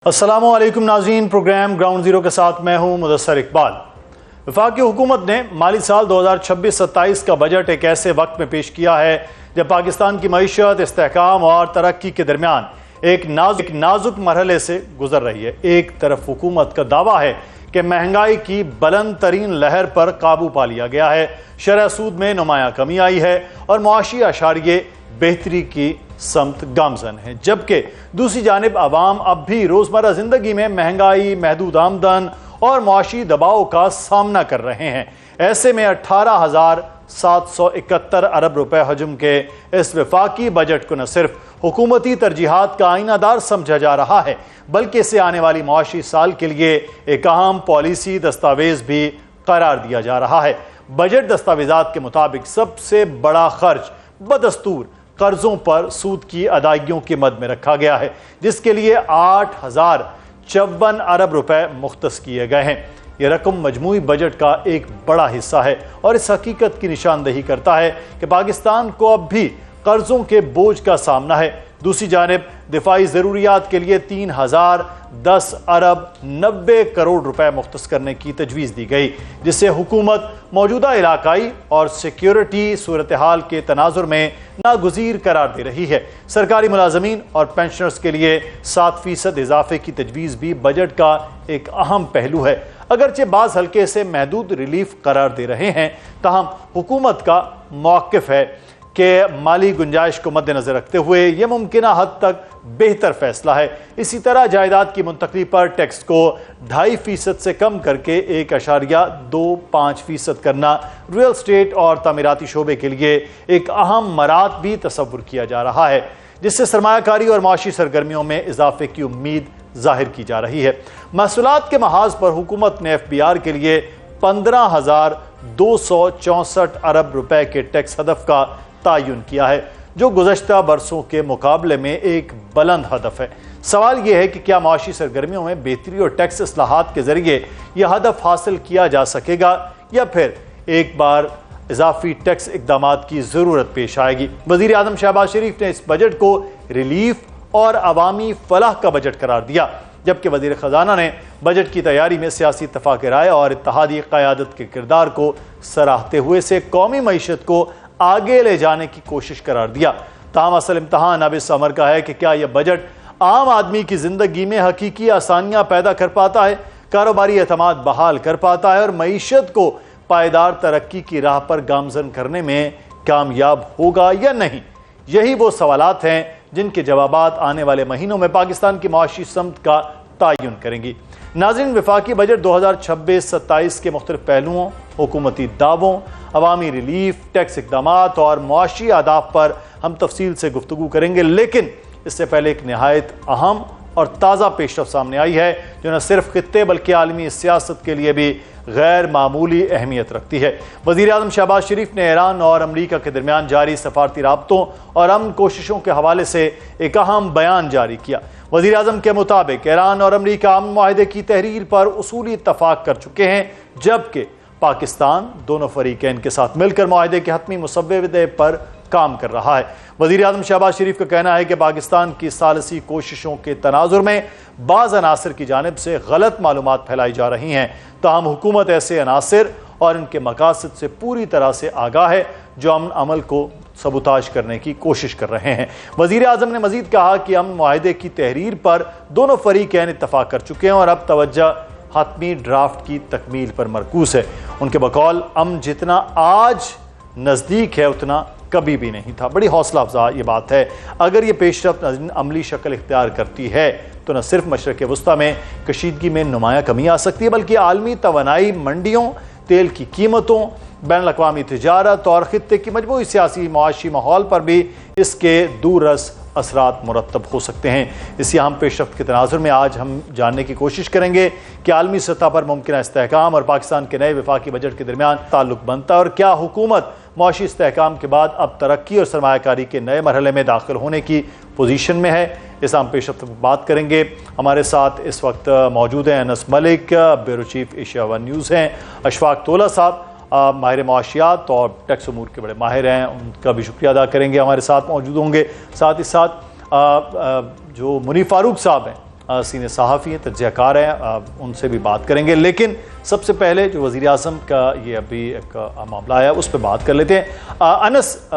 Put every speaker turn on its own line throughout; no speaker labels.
अस्सलामुअलैकुम नाज़रीन, programme ground zero के साथ मैं हूं मुदस्सर इकबाल। वफाकी हुकूमत ने माली साल 2026-27 का बजट एक ऐसे वक्त में पेश किया है जब पाकिस्तान की मईशत, इस्तेहकाम और तरक्की के दरमियान एक नाजुक मरहले से गुजर रही है। एक तरफ हुकूमत का दावा है कि महंगाई की बुलंद तरीन लहर पर काबू पा लिया गया है, शरह सूद में नुमाया कमी आई है और मुआशी अशारिये बेहतरी की समत गामजन है, जबकि दूसरी जानिब आवाम अब भी रोजमर्रा जिंदगी में महंगाई, महदूद आमदन और मुआशी दबाव का सामना कर रहे हैं। ऐसे में 18,771 अरब रुपए हजम के इस वफाकी बजट को न सिर्फ हुकूमती तरजीहात का आईनादार समझा जा रहा है, बल्कि इसे आने वाली मुआशी साल के लिए एक अहम पॉलिसी दस्तावेज भी करार दिया जा रहा है। बजट दस्तावेजात के मुताबिक सबसे बड़ा खर्च बदस्तूर कर्जों पर सूद की अदायगियों के मद में रखा गया है, जिसके लिए 8,054 अरब रुपए मुख्तस किए गए हैं। यह रकम मजमूई बजट का एक बड़ा हिस्सा है और इस हकीकत की निशानदही करता है कि पाकिस्तान को अब भी कर्जों के बोझ का सामना है। दूसरी जानिब दिफाई ज़रूरियात के लिए 3,010 अरब 90 करोड़ रुपए मुख्तस करने की तजवीज़ दी गई, जिससे हुकूमत मौजूदा इलाकाई और सिक्योरिटी सूरत हाल के तनाजुर में नागुज़ीर करार दे रही है। सरकारी मुलाजमीन और पेंशनर्स के लिए 7% इजाफे की तजवीज़ भी बजट का एक अहम पहलू है। अगरचे बाज़ हल्के से महदूद रिलीफ करार दे रहे हैं, ताहम हुकूमत का मौक़िफ़ है कि माली गुंजाइश को मद्देनजर रखते हुए यह मुमकिना हद तक बेहतर फैसला है। इसी तरह जायदाद की मुंतकली पर टैक्स को 2.5% से कम करके 1.25% करना रियल स्टेट और तामीराती शोबे के लिए एक अहम मरात भी तस्वुर किया जा रहा है, जिससे सरमायाकारी और माशी सरगर्मियों में इजाफे की उम्मीद जाहिर की जा रही है। महसूलात के महाज पर हुकूमत ने FBR के लिए 15,264 अरब रुपए के टैक्स हदफ का तायुन किया है, जो गुज़श्ता बरसों के मुकाबले में एक बुलंद हदफ है। सवाल यह है कि क्या माशी सरगर्मियों में बेहतरी और टैक्स इस्लाहात के जरिए यह हदफ हासिल किया जा सकेगा, या फिर एक बार इजाफी टैक्स इकदामात की ज़रूरत पेश आएगी। वज़ीर आज़म शहबाज शरीफ ने इस बजट को रिलीफ और अवामी फलाह का बजट करार दिया, जबकि वज़ीर ख़जाना ने बजट की तैयारी में सियासी इत्तफ़ाक़ राय और इत्तहादी क़यादत के किरदार को सराहते हुए इसे कौमी मईशत को आगे ले जाने की कोशिश करार दिया। ताहम असल इम्तहान अब इस अमर का है कि क्या यह बजट आम आदमी की ज़िंदगी में हकीकी आसानियाँ पैदा कर पाता है, कारोबारी एतमाद बहाल कर पाता है और मईशत को पायदार तरक्की की राह पर गामजन करने में कामयाब होगा या नहीं। यही वो सवालात हैं जिनके जवाबात आने वाले महीनों में पाकिस्तान की मुआशी समत का तायुन करेंगी। नाज़रीन, वफाकी बजट 2026-27 के मुख्तलिफ पहलुओं, हुकूमती दावों, अवामी रिलीफ, टैक्स इक़दामात और मुआशी आदाब पर हम तफसील से गुफ्तगू करेंगे, लेकिन इससे पहले एक नहायत अहम और ताज़ा पेशरफ़्त सामने आई है जो न सिर्फ खित्ते बल्कि आलमी सियासत के लिए भी गैर मामूली अहमियत रखती है। वज़ीर आज़म शहबाज शरीफ ने ईरान और अमरीका के दरमियान जारी सफारती राब्तों और अमन कोशिशों के हवाले से एक अहम बयान जारी किया। वज़ीर आज़म के मुताबिक ईरान और अमरीका अमन मुआहदे की तहरीर पर उसूली इत्तफ़ाक़ कर चुके हैं, जबकि पाकिस्तान दोनों फरीकैन के साथ मिलकर मुआहदे के हतमी मुसव्वदे पर काम कर रहा है। वज़ीर आज़म शहबाज शरीफ का कहना है कि पाकिस्तान की सालसी कोशिशों के तनाजुर में बाज़ अनासर की जानिब से गलत मालूमात फैलाई जा रही हैं, ताहम हुकूमत ऐसे अनासर और इनके मकासद से पूरी तरह से आगाह है जो अमन अमल को सबूताज करने की कोशिश कर रहे हैं। वज़ीर आज़म ने मज़ीद कहा कि अमन मुआहदे की तहरीर पर दोनों फरीकैन इत्तफ़ाक़ कर चुके हैं और अब तवज्जो हतमी ड्राफ्ट की तकमील पर मरकूज़ है। उनके बकौल अमन जितना आज नज़दीक है उतना कभी भी नहीं था। बड़ी हौसला अफजा ये बात है। अगर ये पेशरफ्त अमली शक्ल इख्तियार करती है तो न सिर्फ मशरक़ वस्ता में कशीदगी में नुमाया कमी आ सकती है, बल्कि आलमी तवानाई, मंडियों, तेल की कीमतों, बैनुल-अक़वामी तिजारत और खित्ते की मजमूई सियासी मुआशी माहौल पर भी इसके दूररस असरात मुरतब हो सकते हैं। इसी अहम पेशरफ्त के तनाजुर में आज हम जानने की कोशिश करेंगे कि आलमी सतह पर मुमकिन इस्तेहकाम और पाकिस्तान के नए वफाकी बजट के दरमियान ताल्लुक बनता है और क्या हुकूमत मुआशी इस्तेहकाम के बाद अब तरक्की और सरमायाकारी के नए मरहले में दाखिल होने की पोजीशन में है। इस अहम पेशरफ्त पर बात करेंगे। हमारे साथ इस वक्त मौजूद हैं Anas Malik, bureau chief Asia one news हैं, अशफाक तोला साहब माहिर मुआशियात और टैक्स अमूर के बड़े माहिर हैं, उनका भी शुक्रिया अदा करेंगे, हमारे साथ मौजूद होंगे। साथ ही साथ जो मुनीफ फारूक साहब हैं, सीनियर सहाफ़ी हैं, तज्ज़ियाकार हैं, उनसे भी बात करेंगे। लेकिन सबसे पहले जो वज़ीर-ए-आज़म का ये अभी एक मामला आया उस पर बात कर लेते हैं। अनस,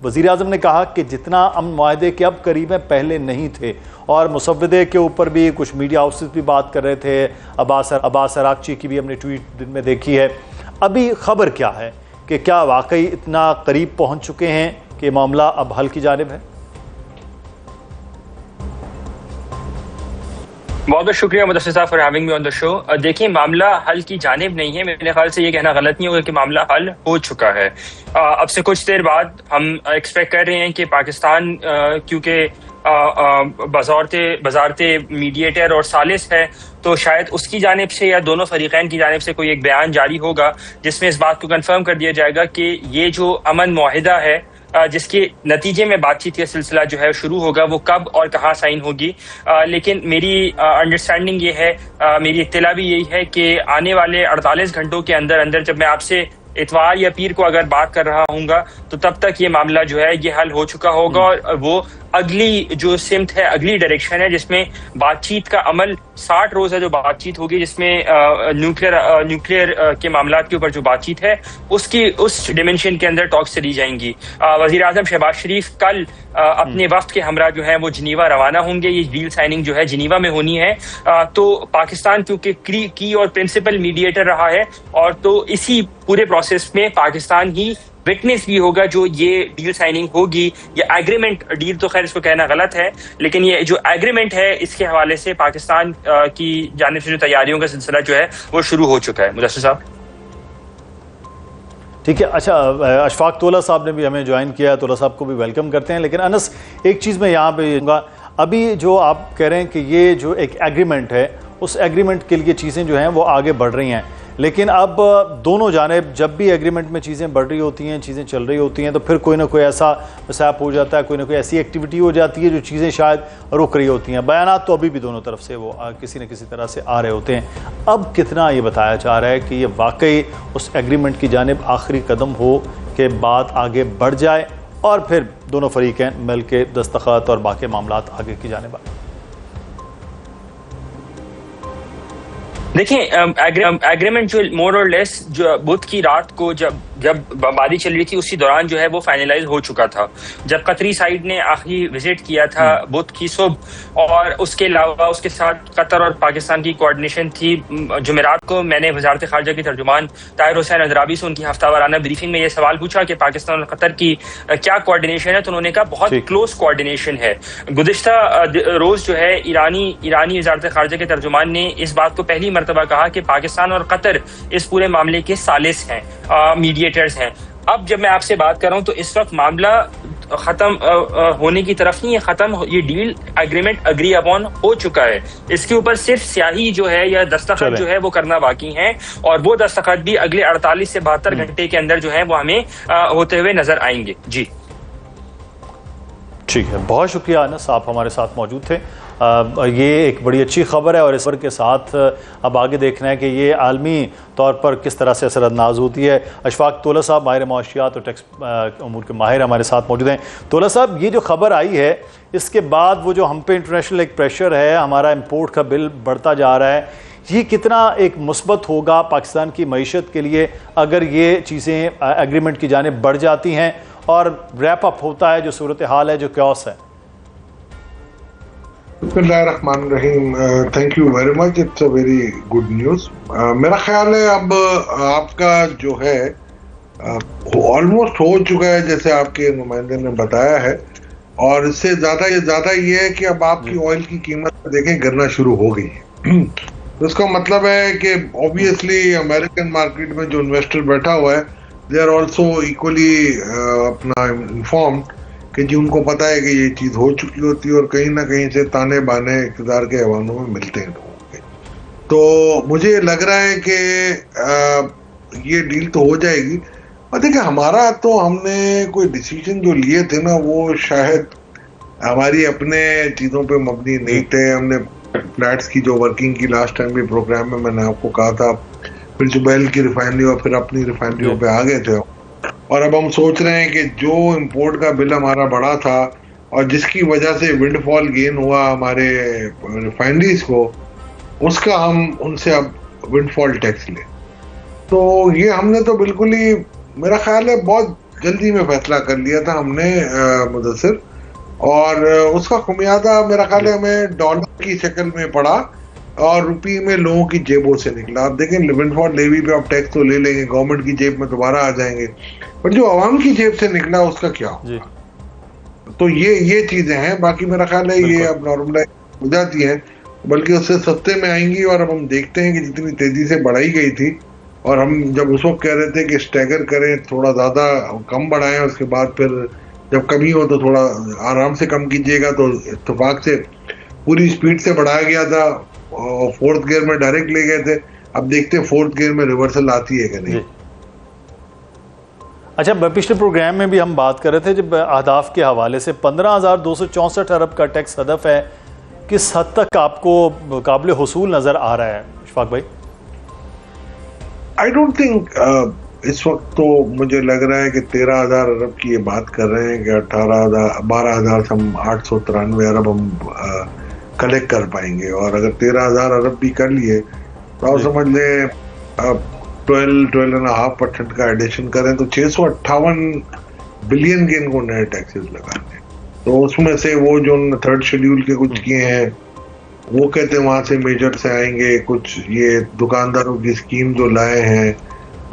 वज़ीर-ए-आज़म ने कहा कि जितना अमन मुआहदे के अब करीब हैं पहले नहीं थे, और मुसव्वदे के ऊपर भी कुछ मीडिया हाउसेस भी बात कर रहे थे। अब्बास अरागची की भी हमने ट्वीट दिन में देखी है। अभी खबर क्या है कि क्या वाकई इतना करीब पहुँच चुके हैं कि मामला अब हल की जानिब है?
बहुत बहुत शुक्रिया मुदस्सिर साहब for having me on the show. देखिए, मामला हल की जानिब नहीं है। मेरे ख्याल से ये कहना गलत नहीं होगा कि मामला हल हो चुका है। अब से कुछ देर बाद हम एक्सपेक्ट कर रहे हैं कि पाकिस्तान, क्योंकि बज़ारते मीडिएटर और सालिस है, तो शायद उसकी जानिब से या दोनों फरीकैन की जानिब से कोई एक बयान जारी होगा जिसमें इस बात को कंफर्म कर दिया जाएगा कि ये जो अमन मुआहिदा है जिसके नतीजे में बातचीत का सिलसिला जो है शुरू होगा, वो कब और कहाँ साइन होगी। लेकिन मेरी अंडरस्टैंडिंग ये है, मेरी इत्तला भी यही है कि आने वाले 48 घंटों के अंदर अंदर, जब मैं आपसे इतवार या पीर को अगर बात कर रहा हूँगा, तो तब तक ये मामला जो है ये हल हो चुका होगा। और वो अगली जो सिमत है, अगली डायरेक्शन है, जिसमें बातचीत का अमल 60 रोज़ है जो बातचीत होगी, जिसमें न्यूक्लियर के मामला के ऊपर जो बातचीत है उसकी उस डिमेंशन के अंदर टॉक्स चली जाएंगी। वज़ीर-ए-आज़म शहबाज शरीफ कल अपने वफ्द के हमरा जो है वो जिनीवा रवाना होंगे। ये डील साइनिंग जो है जिनीवा में होनी है। तो पाकिस्तान क्योंकि की और प्रिंसिपल मीडिएटर रहा है, और तो इसी पूरे प्रोसेस में पाकिस्तान ही विटनेस भी होगा जो ये डील साइनिंग होगी। ये एग्रीमेंट, डील तो खैर इसको कहना गलत है, लेकिन ये जो एग्रीमेंट है इसके हवाले से पाकिस्तान की जानिब से जो तैयारियों का सिलसिला जो है वो शुरू हो चुका है। मुदस्सिर साहब,
ठीक है। अच्छा, अशफाक तोला साहब ने भी हमें ज्वाइन किया है, तोला साहब को भी वेलकम करते हैं। लेकिन अनस, एक चीज़ मैं यहाँ पे कहूँगा, अभी जो आप कह रहे हैं कि ये जो एक एग्रीमेंट है, उस एग्रीमेंट के लिए चीज़ें जो हैं वो आगे बढ़ रही हैं, लेकिन अब दोनों जानिब जब भी एग्रीमेंट में चीज़ें बढ़ रही होती हैं, चीज़ें चल रही होती हैं, तो फिर कोई ना कोई ऐसा मिसहैप हो जाता है, कोई ना कोई ऐसी एक्टिविटी हो जाती है जो चीज़ें शायद रुक रही होती हैं। बयानात तो अभी भी दोनों तरफ से वो किसी न किसी तरह से आ रहे होते हैं। अब कितना ये बताया जा रहा है कि ये वाकई उस एग्रीमेंट की जानिब आखिरी कदम हो कि बात आगे बढ़ जाए और फिर दोनों फरीक़ैन मिल के दस्तखत और बाकी मामलात आगे की जानिब आए?
देखिए, एग्रीमेंट जो मोर और लेस जो बुध की रात को जब बमबारी चल रही थी उसी दौरान जो है वो फाइनलाइज हो चुका था। जब कतरी साइड ने आखिरी विजिट किया था बुध की सुबह, और उसके अलावा उसके साथ कतर और पाकिस्तान की कोऑर्डिनेशन थी। जुमेरात को मैंने वजारत खारजा के तर्जुमान ताहिर हुसैन अजराबी से उनकी हफ्तावाराना ब्रीफिंग में ये सवाल पूछा कि पाकिस्तान और कतर की क्या कोऑर्डिनेशन है, तो उन्होंने कहा बहुत क्लोज कोऑर्डिनेशन है। गुज़िश्ता रोज जो है ईरानी वजारत खारजा के तर्जुमान ने इस बात को पहली मरतबा कहा कि पाकिस्तान और कतर इस पूरे मामले के सालिस हैं, मीडिएटर्स हैं। अब जब मैं आपसे बात कर रहा हूं तो इस वक्त मामला खत्म होने की तरफ नहीं है, ये डील एग्रीमेंट अग्री अपॉन हो चुका है। इसके ऊपर सिर्फ स्याही जो है या दस्तखत जो है वो करना बाकी है, और वो दस्तखत भी अगले 48 से 72 घंटे के अंदर जो है वो हमें होते हुए नजर आएंगे। जी
ठीक है, बहुत शुक्रिया अनस, आप हमारे साथ मौजूद थे। ये एक बड़ी अच्छी खबर है, और इस खबर के साथ अब आगे देखना है कि ये आलमी तौर पर किस तरह से असरअंदाज होती है। अशफाक तोला साहब माहिर माशियात और टैक्स अमूर के माहिर हमारे साथ मौजूद हैं। तोला साहब, ये जो खबर आई है इसके बाद वो जो हम पे इंटरनेशनल एक प्रेशर है, हमारा इम्पोर्ट का बिल बढ़ता जा रहा है, ये कितना एक मुस्बत होगा पाकिस्तान की मईशत के लिए अगर ये चीज़ें एग्रीमेंट की जानिब बढ़ जाती हैं और रैप अप होता है जो सूरत हाल है, जो क्योस है?
बिस्मिल्लाहिर्रहमानिर्रहीम, thank you very much, it's a very good news. मेरा ख्याल है अब आपका जो है ऑलमोस्ट हो चुका है, जैसे आपके नुमाइंदे ने बताया है, और इससे ज़्यादा ये है कि अब आपकी ऑयल की कीमत देखें गिरना शुरू हो गई है। तो इसका मतलब है कि ऑब्वियसली अमेरिकन मार्केट में जो इन्वेस्टर बैठा हुआ है, दे आर ऑल्सो इक्वली अपना इन्फॉर्म्ड कि जी उनको पता है कि ये चीज़ हो चुकी होती है, और कहीं ना कहीं से ताने बाने इक़्तिदार के ऐवानों में मिलते हैं लोगों के। तो मुझे लग रहा है कि ये डील तो हो जाएगी। और देखिए, हमारा तो हमने कोई डिसीजन जो लिए थे ना, वो शायद हमारी अपने चीज़ों पे मबनी नहीं थे। हमने फ्लैट्स की जो वर्किंग की लास्ट टाइम भी प्रोग्राम में मैंने आपको कहा था, फिर जुबैल की रिफाइनरी और फिर अपनी रिफाइनरियों पे आ गए थे। और अब हम सोच रहे हैं कि जो इंपोर्ट का बिल हमारा बढ़ा था और जिसकी वजह से विंडफॉल गेन हुआ हमारे रिफाइनरीज को, उसका हम उनसे अब विंडफॉल टैक्स लें। तो ये हमने तो बिल्कुल ही, मेरा ख्याल है बहुत जल्दी में फैसला कर लिया था हमने मुदस्सिर, और उसका खुमियाजा मेरा ख्याल है हमें डॉलर की शक्ल में पड़ा और रुपये में लोगों की जेबों से निकला। आप देखें विंडफॉल लेवी पे आप टैक्स तो ले लेंगे, गवर्नमेंट की जेब में दोबारा आ जाएंगे, पर जो आवाम की जेब से निकला उसका क्या होगा? तो ये चीजें हैं। बाकी मेरा ख्याल है ये अब नॉर्मलाइज हो जाती है, बल्कि उससे सस्ते में आएंगी। और अब हम देखते हैं कि जितनी तेजी से बढ़ाई गई थी, और हम जब उस वक्त कह रहे थे कि स्टैगर करें, थोड़ा ज्यादा कम बढ़ाएं, उसके बाद फिर जब कमी हो तो थोड़ा आराम से कम कीजिएगा, तो इत्तेफाक से पूरी स्पीड से बढ़ाया गया था और फोर्थ गियर में डायरेक्ट ले गए थे। अब देखते हैं फोर्थ गियर में रिवर्सल आती है कि नहीं।
अच्छा, पिछले प्रोग्राम में भी हम बात कर रहे थे जब अहदाफ के हवाले से 15,264 अरब का टैक्स हदफ है, किस हद तक आपको काबिल हुसूल नजर आ रहा है इशफाक भाई?
आई डोंट थिंक इस वक्त तो मुझे लग रहा है कि 13,000 अरब की ये बात कर रहे हैं कि 12,093 अरब हम कलेक्ट कर पाएंगे। और अगर 13,000 अरब भी कर लिए तो आप समझ लें 12.5% का एडिशन करें तो 658 बिलियन के इनको नए टैक्सेस लगाने। तो उसमें से वो जो थर्ड शेड्यूल के कुछ किए हैं वो कहते हैं वहां से मेजर से आएंगे, कुछ ये दुकानदारों की स्कीम जो लाए हैं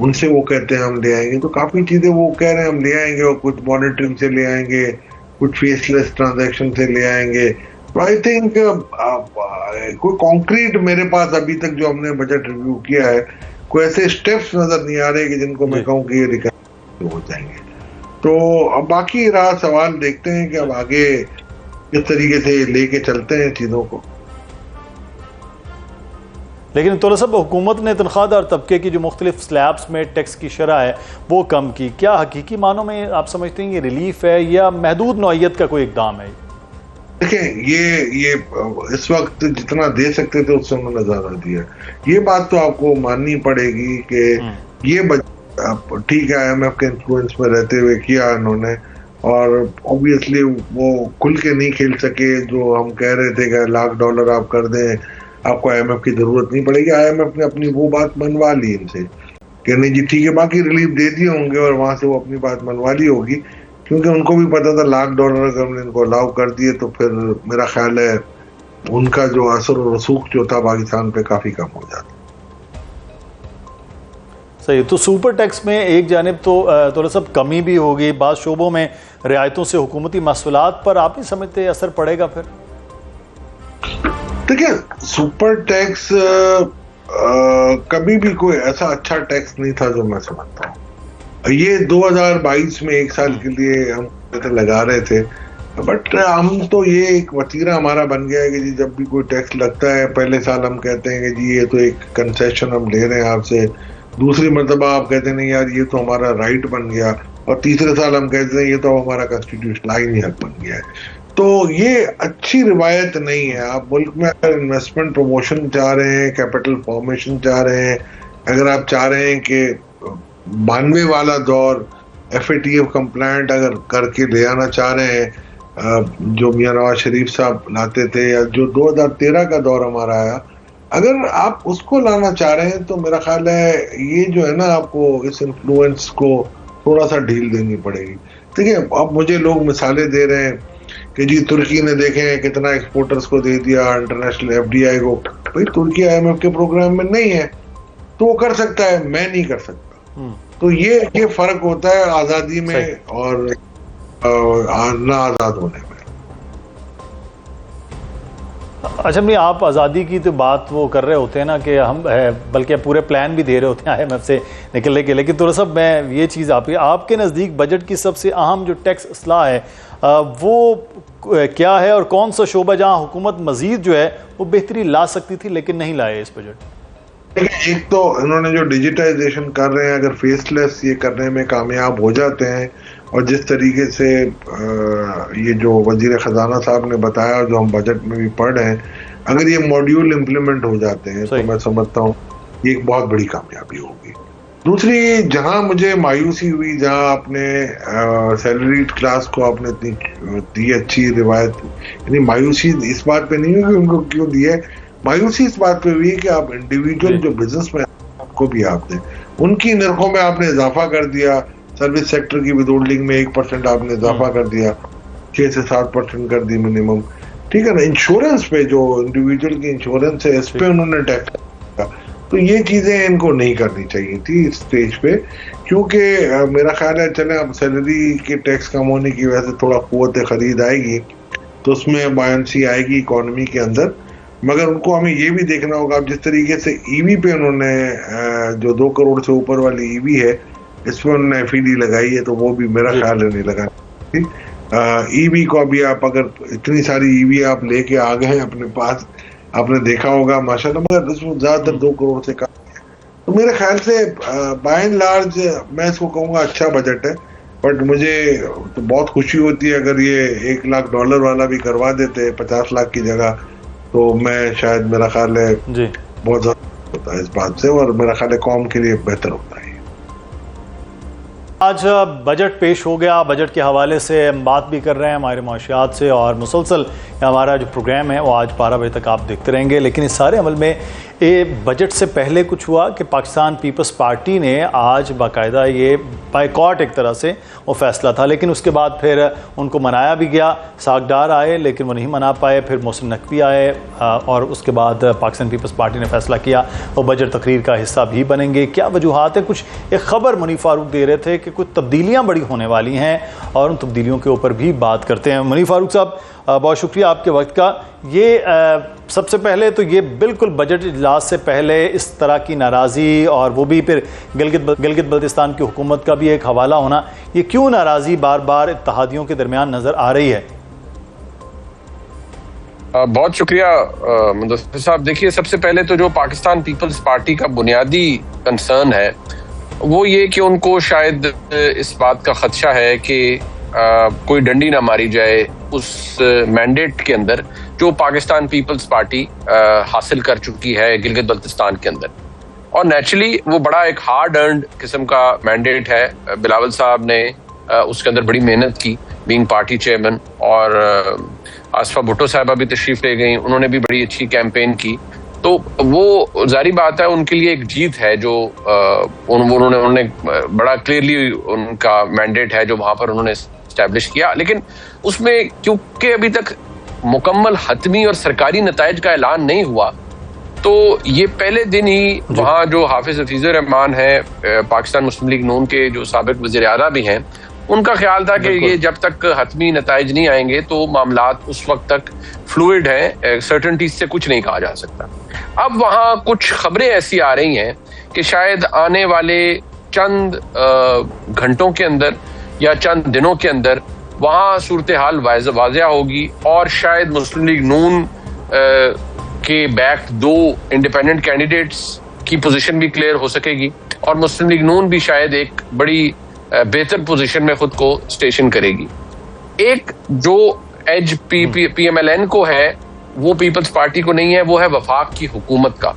उनसे वो कहते हैं हम ले आएंगे। तो काफी चीजें वो कह रहे हैं हम ले आएंगे, और कुछ मॉनिटरिंग से ले आएंगे, कुछ फेसलेस ट्रांजैक्शन से ले आएंगे। तो आई थिंक कोई कॉन्क्रीट मेरे पास अभी तक जो हमने बजट रिव्यू किया है, कोई ऐसे स्टेप्स नजर नहीं आ रहे कि जिनको मैं कहूँ कि ये रिकवर हो जाएंगे। तो अब बाकी रहा सवाल, देखते हैं कि अब आगे किस तरीके से लेके चलते हैं चीजों को।
लेकिन तो सब हुकूमत ने तनख्वाहदार तबके की जो मुख्तलिफ स्लैब्स में टैक्स की शरह है वो कम की, क्या हकीकी मानों में आप समझते हैं ये रिलीफ है या महदूद नौइयत का कोई इकदाम है?
देखें ये इस वक्त जितना दे सकते थे उससे उन्होंने ज्यादा दिया। ये बात तो आपको माननी पड़ेगी कि ये ठीक है IMF के इन्फ्लुएंस में रहते हुए किया इन्होंने, और ऑब्वियसली वो खुल के नहीं खेल सके। जो हम कह रहे थे कि $1,00,000 आप कर दें, आपको IMF की जरूरत नहीं पड़ेगी। IMF ने अपनी वो बात मनवा ली इनसे कि नहीं जी ठीक है, बाकी रिलीफ दे दिए होंगे और वहां से वो अपनी बात मनवा ली होगी, क्योंकि उनको भी पता था $1,00,000 अगर हमने इनको अलाउ कर दिए तो फिर मेरा ख्याल है उनका जो असर और रसूख जो था पाकिस्तान पे काफी कम हो जाता।
सही। तो सुपर टैक्स में एक जानिब तो थोड़ा सब कमी भी होगी, बाद शोबों में रियायतों से हुकूमती मसऊलात पर आप नहीं समझते असर पड़ेगा? फिर
देखिए सुपर टैक्स कभी भी कोई ऐसा अच्छा टैक्स नहीं था जो मैं समझता हूँ। ये 2022 में एक साल के लिए हम लगा रहे थे, बट हम तो ये एक वतीरा हमारा बन गया है कि जी जब भी कोई टैक्स लगता है पहले साल हम कहते हैं कि जी ये तो एक कंसेशन हम ले रहे हैं आपसे, दूसरी मरतबा आप कहते हैं नहीं यार ये तो हमारा राइट बन गया, और तीसरे साल हम कहते हैं ये तो हमारा कॉन्स्टिट्यूशनल आईनी हक बन गया है। तो ये अच्छी रिवायत नहीं है। आप मुल्क में अगर इन्वेस्टमेंट प्रमोशन चाह रहे हैं, कैपिटल फॉर्मेशन चाह रहे हैं, अगर आप चाह रहे हैं कि 92 वाला दौर FATF कंप्लायंट अगर करके ले आना चाह रहे हैं जो मियां नवाज शरीफ साहब लाते थे, या जो 2013 का दौर हमारा आया, अगर आप उसको लाना चाह रहे हैं तो मेरा ख्याल है ये जो है ना आपको इस इन्फ्लुएंस को थोड़ा सा ढील देनी पड़ेगी। ठीक है, अब मुझे लोग मिसालें दे रहे हैं कि जी तुर्की ने देखें कितना एक्सपोर्टर्स को दे दिया इंटरनेशनल FDI को। भाई तुर्की IMF के प्रोग्राम में नहीं है तो वो कर सकता है, मैं नहीं कर सकता। तो ये फर्क होता है आजादी में और ना आजाद होने में।
अच्छा भाई, आप आज़ादी की तो बात वो कर रहे होते हैं ना कि हम बल्कि पूरे प्लान भी दे रहे होते हैं IMF से निकलने के, लेकिन थोड़ा सा मैं ये चीज़ आपके नज़दीक बजट की सबसे अहम जो टैक्स इस्लाह है वो क्या है, और कौन सा शोबा जहां हुकूमत मजीद जो है वो बेहतरी ला सकती थी लेकिन नहीं लाए इस बजट?
एक तो इन्होंने जो डिजिटाइजेशन कर रहे हैं, अगर फेसलेस ये करने में कामयाब हो जाते हैं, और जिस तरीके से ये जो वजीर खजाना साहब ने बताया, जो हम बजट में भी पढ़ रहे हैं, अगर ये मॉड्यूल इम्प्लीमेंट हो जाते हैं तो मैं समझता हूँ ये एक बहुत बड़ी कामयाबी होगी। दूसरी जहां मुझे मायूसी हुई, जहां आपने सैलरीड क्लास को आपने इतनी दी अच्छी रिवायत, यानी मायूसी इस बात पे नहीं हुई कि उनको क्यों दी है, मायूसी इस बात पे हुई कि आप इंडिविजुअल जो बिजनेसमैन उनको भी आपने उनकी नरखों में आपने इजाफा कर दिया। सर्विस सेक्टर की विदहोल्डिंग में 1% आपने इजाफा कर दिया, 6 से 7% कर दी मिनिमम, ठीक है ना। इंश्योरेंस पे जो इंडिविजुअल की इंश्योरेंस है इस पे उन्होंने टैक्स, तो ये चीजें इनको नहीं करनी चाहिए थी इस स्टेज पे, क्योंकि मेरा ख्याल है चले अब सैलरी के टैक्स कम होने की वजह से थोड़ा कुव्वत खरीद आएगी तो उसमें बायंसी आएगी इकोनॉमी के अंदर, मगर उनको हमें ये भी देखना होगा। अब जिस तरीके से ईवी पे उन्होंने जो 2 करोड़ से ऊपर वाली ईवी है इस पर उन्होंने एफईडी लगाई है, तो वो भी मेरा ख्याल है नहीं लगानी। ईवी को अभी आप अगर इतनी सारी ईवी आप लेके आ गए हैं अपने पास, आपने देखा होगा माशाल्लाह, मगर इसमें ज्यादातर 2 करोड़ से कम है, तो मेरे ख्याल से बाय एंड लार्ज मैं इसको कहूँगा अच्छा बजट है। बट मुझे तो बहुत खुशी होती है अगर ये $1 लाख वाला भी करवा देते 50 लाख की जगह, तो मैं शायद, मेरा ख्याल है बहुत ज्यादा होता है इस बात से, और मेरा ख्याल है कौम के लिए बेहतर होता है।
आज बजट पेश हो गया, बजट के हवाले से हम बात भी कर रहे हैं हमारे माशियात से, और मुसलसल हमारा जो प्रोग्राम है वो आज 12 बजे तक आप देखते रहेंगे। लेकिन इस सारे अमल में बजट से पहले कुछ हुआ कि पाकिस्तान पीपल्स पार्टी ने आज बाकायदा ये बायकॉट एक तरह से वो फैसला था, लेकिन उसके बाद फिर उनको मनाया भी गया। सागडार आए लेकिन वो नहीं मना पाए, फिर मोहसिन नकवी आए और उसके बाद पाकिस्तान पीपल्स पार्टी ने फैसला किया वो बजट तकरीर का हिस्सा भी बनेंगे। क्या वजूहात है? कुछ एक ख़बर मुनीर फारूक दे रहे थे कि कुछ तब्दीलियाँ बड़ी होने वाली हैं और उन तब्दीलियों के ऊपर भी बात करते हैं। मुनीर फारूक साहब बहुत शुक्रिया आपके वक्त का। ये सबसे पहले तो ये बिल्कुल बजट इजलास से पहले इस तरह की नाराज़ी और वो भी फिर गिलगित बल्तिस्तान की हुकूमत का भी एक हवाला होना, ये क्यों नाराज़ी बार बार इत्तेहादियों के दरमियान नज़र आ रही है?
बहुत शुक्रिया मुदस्सिर साहब। देखिए, सबसे पहले तो जो पाकिस्तान पीपल्स पार्टी का बुनियादी कंसर्न है वो ये कि उनको शायद इस बात का खदशा है कि कोई डंडी ना मारी जाए उस मैंडेट के अंदर जो पाकिस्तान पीपल्स पार्टी हासिल कर चुकी है गिलगित बल्तिस्तान के अंदर। और नेचुरली वो बड़ा एक हार्ड अर्नड किस्म का मैंडेट है। बिलावल साहब ने उसके अंदर बड़ी मेहनत की बीइंग पार्टी चेयरमैन, और आसफा भुट्टो साहबा भी तशरीफ ले गई, उन्होंने भी बड़ी अच्छी कैंपेन की। तो वो जारी बात है उनके लिए एक जीत है जो उन्होंने बड़ा क्लियरली उनका मैंडेट है जो वहां पर उन्होंने एस्टैब्लिश किया। लेकिन उसमें क्योंकि अभी तक मुकम्मल हतमी और सरकारी नताइज का ऐलान नहीं हुआ, तो ये पहले दिन ही वहाँ जो हाफिज हफीजुर रहमान है पाकिस्तान मुस्लिम लीग नून के जो साबिक वज़ीर आला भी हैं, उनका ख्याल था कि ये जब तक हतमी नताइज नहीं आएंगे तो मामलात उस वक्त तक फ्लूइड हैं, सर्टेनिटी से कुछ नहीं कहा जा सकता। अब वहाँ कुछ खबरें ऐसी आ रही हैं कि शायद आने वाले चंद घंटों के अंदर या चंद दिनों के अंदर वहाँ सूरत हाल वाज़िया होगी और शायद मुस्लिम लीग नून के बैक 2 इंडिपेंडेंट कैंडिडेट्स की पोजीशन भी क्लियर हो सकेगी और मुस्लिम लीग नून भी शायद एक बड़ी बेहतर पोजीशन में खुद को स्टेशन करेगी। एक जो एज PMLN को है वो पीपल्स पार्टी को नहीं है, वो है वफाक की हुकूमत का।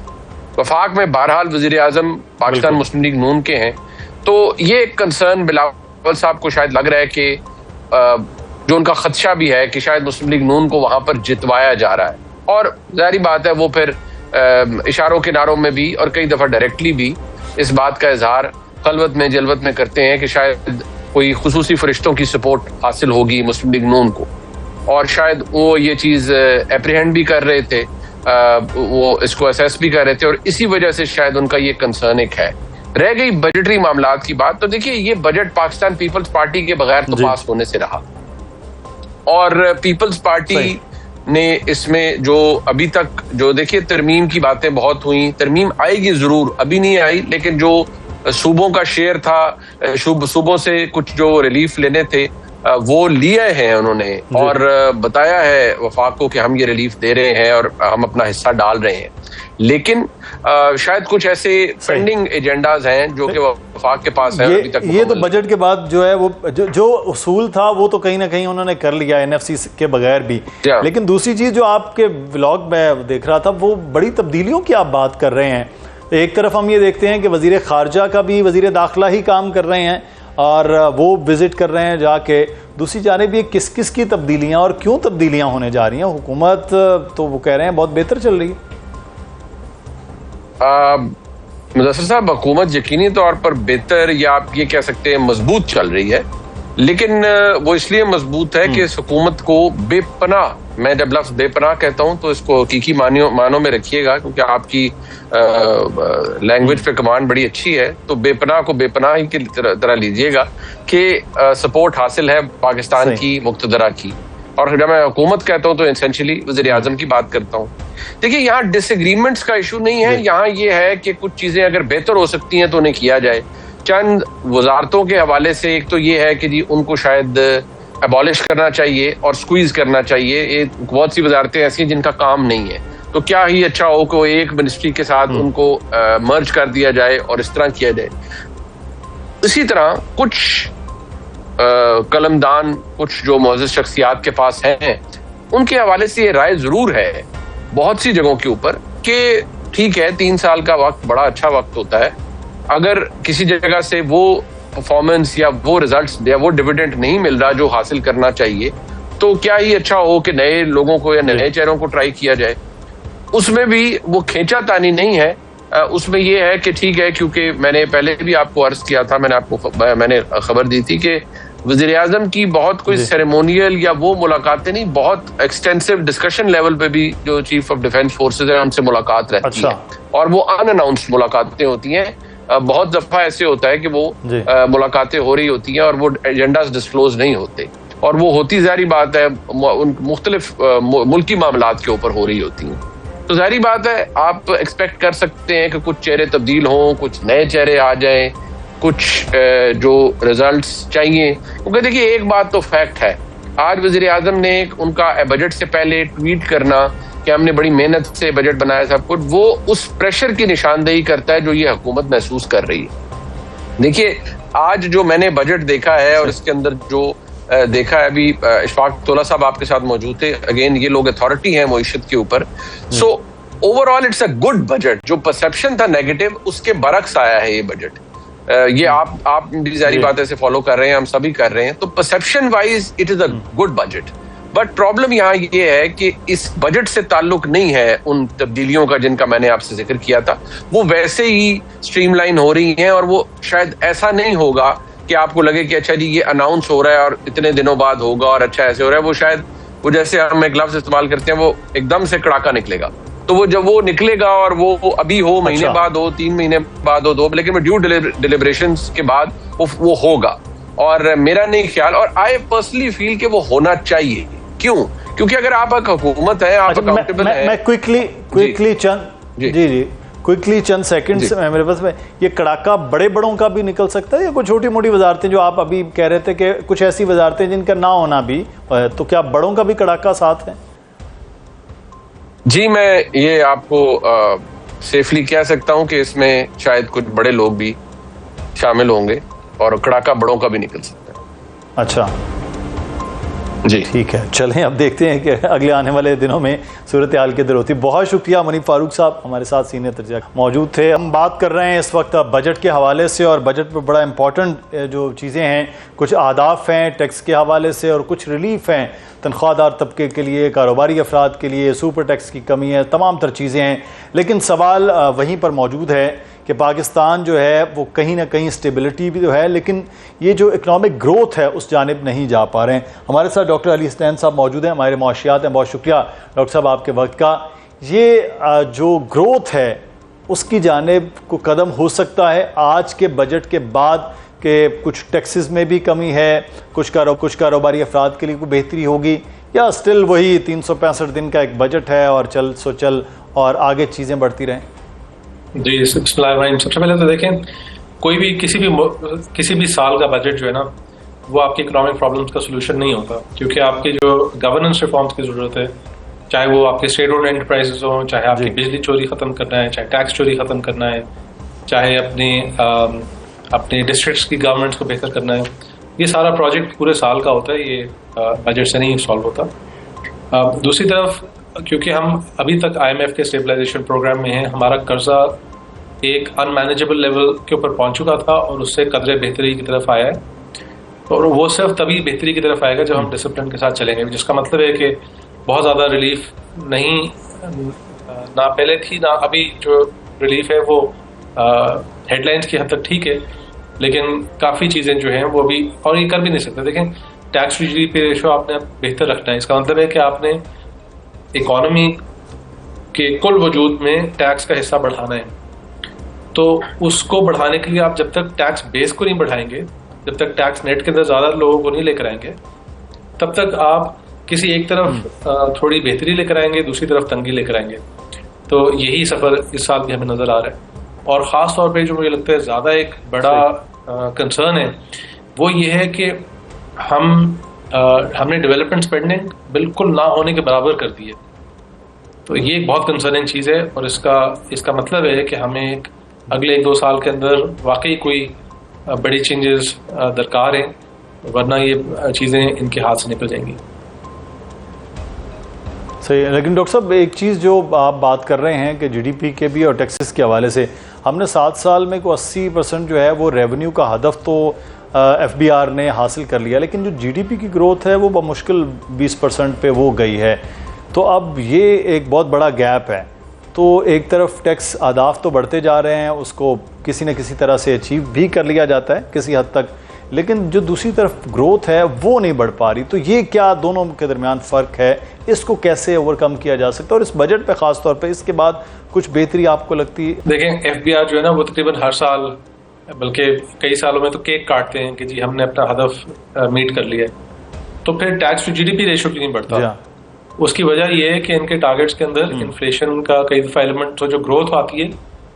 वफाक में बहरहाल वजीर आजम पाकिस्तान मुस्लिम लीग नून के हैं, तो ये एक कंसर्न बिलावल साहब को शायद लग रहा है कि जो उनका खदशा भी है कि शायद मुस्लिम लीग नून को वहां पर जितवाया जा रहा है। और जाहिर बात है वो फिर इशारों के नारों में भी और कई दफा डायरेक्टली भी इस बात का इजहार खलवत में जलवत में करते हैं कि शायद कोई खुसूसी फरिश्तों की सपोर्ट हासिल होगी मुस्लिम लीग नून को, और शायद वो ये चीज एप्रीहेंड भी कर रहे थे, वो इसको असेस भी कर रहे थे, और इसी वजह से शायद उनका ये कंसर्न एक है। रह गई बजटरी मामलात की बात, तो देखिए ये बजट पाकिस्तान पीपल्स पार्टी के बगैर तो पास होने से रहा, और पीपल्स पार्टी ने इसमें जो अभी तक जो देखिए तरमीम की बातें बहुत हुई, तरमीम आएगी जरूर, अभी नहीं आई, लेकिन जो सूबों का शेयर था, सूबों से कुछ जो रिलीफ लेने थे वो लिए हैं उन्होंने, और बताया है वफाक को कि हम ये रिलीफ दे रहे हैं और हम अपना हिस्सा डाल रहे हैं। लेकिन शायद कुछ ऐसे पेंडिंग एजेंडाज हैं जो कि वफाक के पास है अभी तक।
ये तो बजट के बाद जो है वो जो उसूल था वो तो कहीं ना कहीं उन्होंने कर लिया NFC के बगैर भी। लेकिन दूसरी चीज जो आपके व्लॉग में देख रहा था वो बड़ी तब्दीलियों की आप बात कर रहे हैं, एक तरफ हम ये देखते हैं कि वज़ीर ख़ारजा का भी वज़ीर दाखिला ही काम कर रहे हैं और वो विज़िट कर रहे हैं जाके, दूसरी जानिब ये किस किस की तब्दीलियाँ और क्यों तब्दीलियाँ होने जा रही हैं? हुकूमत तो वो कह रहे हैं बहुत बेहतर चल रही है।
मुदस्सिर साहब, हुकूमत यकीनी तौर पर बेहतर या आप ये कह सकते हैं मजबूत चल रही है, लेकिन वो इसलिए मजबूत है कि इस हुकूमत को बेपनाह, मैं जब लफ्ज बेपनाह कहता हूं तो इसको हकीकी मानों में रखिएगा, क्योंकि आपकी लैंग्वेज पे कमांड बड़ी अच्छी है, तो बेपनाह को बेपनाह ही की तरह लीजिएगा कि सपोर्ट हासिल है पाकिस्तान की मुक्तदरा की। और जब मैं हुकूमत कहता हूं तो एसेंशियली वज़ीर आज़म की बात करता हूं। देखिए, यहाँ डिसएग्रीमेंट्स का इशू नहीं है, यहाँ ये है कि कुछ चीजें अगर बेहतर हो सकती हैं तो उन्हें किया जाए। चंद वजारतों के हवाले से एक तो ये है कि जी उनको शायद अबॉलिश करना चाहिए और स्क्वीज करना चाहिए। एक बहुत सी वजारतें ऐसी हैं जिनका काम नहीं है, तो क्या ही अच्छा हो कि एक मिनिस्ट्री के साथ उनको मर्ज कर दिया जाए और इस तरह किया जाए। इसी तरह कुछ कलमदान, कुछ जो मुअज़्ज़ज़ शख्सियात के पास हैं, उनके हवाले से ये राय जरूर है बहुत सी जगहों के ऊपर कि ठीक है, 3 साल का वक्त बड़ा अच्छा वक्त होता है, अगर किसी जगह से वो परफॉर्मेंस या वो रिजल्ट्स या वो डिविडेंड नहीं मिल रहा जो हासिल करना चाहिए, तो क्या ही अच्छा हो कि नए लोगों को या नए चेहरों को ट्राई किया जाए। उसमें भी वो खींचातानी नहीं है, उसमें ये है कि ठीक है, क्योंकि मैंने पहले भी आपको अर्ज किया था, मैंने खबर दी थी कि वज़ीर आज़म की बहुत कोई सेरेमोनियल या वो मुलाकातें नहीं, बहुत एक्सटेंसिव डिस्कशन लेवल पे भी जो चीफ ऑफ डिफेंस फोर्सेज है उनसे मुलाकात रहती है, और वो अनअनाउंस्ड मुलाकातें होती हैं। बहुत दफा ऐसे होता है कि वो मुलाकातें हो रही होती हैं और वो एजेंडास डिस्क्लोज नहीं होते, और वो होती ज़ाहिर बात है मुख्तलिफ मुल्की मामलात के ऊपर हो रही होती हैं। तो ज़ाहिर बात है आप एक्सपेक्ट कर सकते हैं कि कुछ चेहरे तब्दील हों, कुछ नए चेहरे आ जाएं, कुछ जो रिजल्ट्स चाहिए। क्योंकि देखिए, एक बात तो फैक्ट है, आज वज़ीर आज़म ने उनका बजट से पहले ट्वीट करना कि हमने बड़ी मेहनत से बजट बनाया सब कुछ, वो उस प्रेशर की निशानदेही करता है जो ये हुकूमत महसूस कर रही है। देखिए, आज जो मैंने बजट देखा है और इसके अंदर जो देखा है, अभी इशफाक तोला साहब आपके साथ मौजूद थे, अगेन ये लोग अथॉरिटी हैं मईशत के ऊपर। So overall it's a good budget. जो परसेप्शन था नेगेटिव, उसके बरक्स आया है ये बजट। ये आप भी जारी बात है फॉलो कर रहे हैं, हम सभी कर रहे हैं, तो perception wise it is a good budget. But problem यहाँ ये है कि इस बजट से ताल्लुक नहीं है उन तब्दीलियों का जिनका मैंने आपसे जिक्र किया था। वो वैसे ही स्ट्रीमलाइन हो रही हैं, और वो शायद ऐसा नहीं होगा कि आपको लगे कि अच्छा जी ये अनाउंस हो रहा है और इतने दिनों बाद होगा और अच्छा ऐसे हो रहा है। वो शायद वो जैसे हम एक लफ्ज इस्तेमाल करते हैं, वो एकदम से कड़ाका निकलेगा। तो वो जब वो निकलेगा और वो अभी हो, महीने बाद हो, 3 महीने बाद हो, लेकिन ड्यू डिलिब्रेशंस के बाद वो होगा। और मेरा नहीं ख्याल, और आई पर्सनली फील कि वो होना चाहिए। क्यों? क्योंकि अगर आप एक हुकूमत है, आप अकाउंटेबल है।
मैं क्विकली चंद सेकंड्स मेरे पास में, ये कड़ाका बड़े बड़ों का भी निकल सकता है या कुछ छोटी मोटी वजारतें जो आप अभी कह रहे थे कि कुछ ऐसी वजारतें जिनका ना होना भी, तो क्या बड़ों का भी कड़ाका साथ है?
जी, मैं ये आपको सेफली कह सकता हूं कि इसमें शायद कुछ बड़े लोग भी शामिल होंगे और कड़ाका बड़ों का भी निकल सकता है।
अच्छा
जी,
ठीक है, चलें अब देखते हैं कि अगले आने वाले दिनों में सूरत हाल किधर होती है। बहुत शुक्रिया मुनीब फारूक साहब हमारे साथ सीनियर तर्जुमा मौजूद थे। हम बात कर रहे हैं इस वक्त बजट के हवाले से, और बजट पर बड़ा इंपॉर्टेंट जो चीज़ें हैं, कुछ आदाफ हैं टैक्स के हवाले से और कुछ रिलीफ हैं तनख्वाहदार तबके के लिए, कारोबारी अफराद के लिए, सुपर टैक्स की कमी है, तमाम तर चीज़ें हैं। लेकिन सवाल वहीं पर मौजूद है कि पाकिस्तान जो है वो कहीं ना कहीं स्टेबिलिटी भी तो है, लेकिन ये जो इकनॉमिक ग्रोथ है उस जानिब नहीं जा पा रहे हैं। हमारे साथ डॉक्टर अली हसनैन साहब मौजूद हैं, हमारे मुआशियात हैं। बहुत शुक्रिया डॉक्टर साहब आपके वक्त का। ये जो ग्रोथ है उसकी जानिब को कदम हो सकता है आज के बजट के बाद कि कुछ टैक्सेस में भी कमी है, कुछ कारोबारी अफराद के लिए कोई बेहतरी होगी, या स्टिल वही 365 दिन का एक बजट है और चल और आगे चीज़ें बढ़ती रहें?
जी, सबसे पहले तो देखें, कोई भी किसी भी साल का बजट जो है ना, वो आपकी इकोनॉमिक प्रॉब्लम्स का सोल्यूशन नहीं होता, क्योंकि आपके जो गवर्नेंस रिफॉर्म्स की ज़रूरत है, चाहे वो आपके स्टेट ओन्ड एंटरप्राइजेस हो, चाहे आपकी बिजली चोरी ख़त्म करना है, चाहे टैक्स चोरी ख़त्म करना है, चाहे अपने डिस्ट्रिक्ट्स की गवर्नमेंट्स को बेहतर करना है, ये सारा प्रोजेक्ट पूरे साल का होता है, ये बजट से नहीं सॉल्व होता। दूसरी तरफ, क्योंकि हम अभी तक IMF के स्टेबलाइजेशन प्रोग्राम में हैं, हमारा कर्जा एक अनमैनेजेबल लेवल के ऊपर पहुंच चुका था और उससे कदरे बेहतरी की तरफ आया है। और वो सिर्फ तभी बेहतरी की तरफ आएगा जब हम डिसिप्लिन के साथ चलेंगे, जिसका मतलब है कि बहुत ज़्यादा रिलीफ नहीं, ना पहले थी ना अभी जो रिलीफ है वो हेडलाइंस की हद तक ठीक है, लेकिन काफ़ी चीज़ें जो हैं वो अभी, और ये कर भी नहीं सकते। देखें, टैक्स टू जीडीपी रेशो आपने बेहतर रखना है, इसका मतलब है कि आपने इकोनॉमी के कुल वजूद में टैक्स का हिस्सा बढ़ाना है। तो उसको बढ़ाने के लिए आप जब तक टैक्स बेस को नहीं बढ़ाएंगे, जब तक टैक्स नेट के अंदर ज़्यादा लोगों को नहीं लेकर आएंगे, तब तक आप किसी एक तरफ थोड़ी बेहतरी लेकर आएंगे, दूसरी तरफ तंगी लेकर आएंगे। तो यही सफ़र इस साल भी हमें नज़र आ रहा है। और ख़ास तौर पे जो मुझे लगता है ज़्यादा एक बड़ा कंसर्न है वो ये है कि हमने डेवलपमेंट स्पेंडिंग बिल्कुल ना होने के बराबर कर दी है। तो ये एक बहुत कंसर्निंग चीज़ है और इसका मतलब है कि हमें अगले 1-2 साल के अंदर वाकई कोई बड़ी चेंजेस दरकार हैं, वरना ये चीज़ें इनके हाथ से निकल जाएंगी।
सही। लेकिन डॉक्टर साहब, एक चीज़ जो आप बात कर रहे हैं कि जीडीपी के भी और टैक्सेस के हवाले से हमने 7 साल में को 80% जो है वो रेवेन्यू का हदफ तो एफबीआर ने हासिल कर लिया, लेकिन जो जीडीपी की ग्रोथ है वो बमुश्किल 20% पे वो गई है। तो अब ये एक बहुत बड़ा गैप है। तो एक तरफ टैक्स आदाफ तो बढ़ते जा रहे हैं, उसको किसी न किसी तरह से अचीव भी कर लिया जाता है किसी हद तक, लेकिन जो दूसरी तरफ ग्रोथ है वो नहीं बढ़ पा रही। तो ये क्या दोनों के दरमियान फ़र्क है, इसको कैसे ओवरकम किया जा सकता है? और इस बजट पे ख़ास तौर पे इसके बाद कुछ बेहतरी आपको लगती है?
देखें, एफबीआर जो है ना वो तकरीबन हर साल, बल्कि कई सालों में तो केक काटते हैं कि जी हमने अपना हदफ मीट कर लिया है, तो फिर टैक्स टू जीडीपी रेशो क्यों नहीं बढ़ता? उसकी वजह यह है कि इनके टारगेट्स के अंदर इन्फ्लेशन का कई दफ़ा एलिमेंट, तो जो ग्रोथ आती है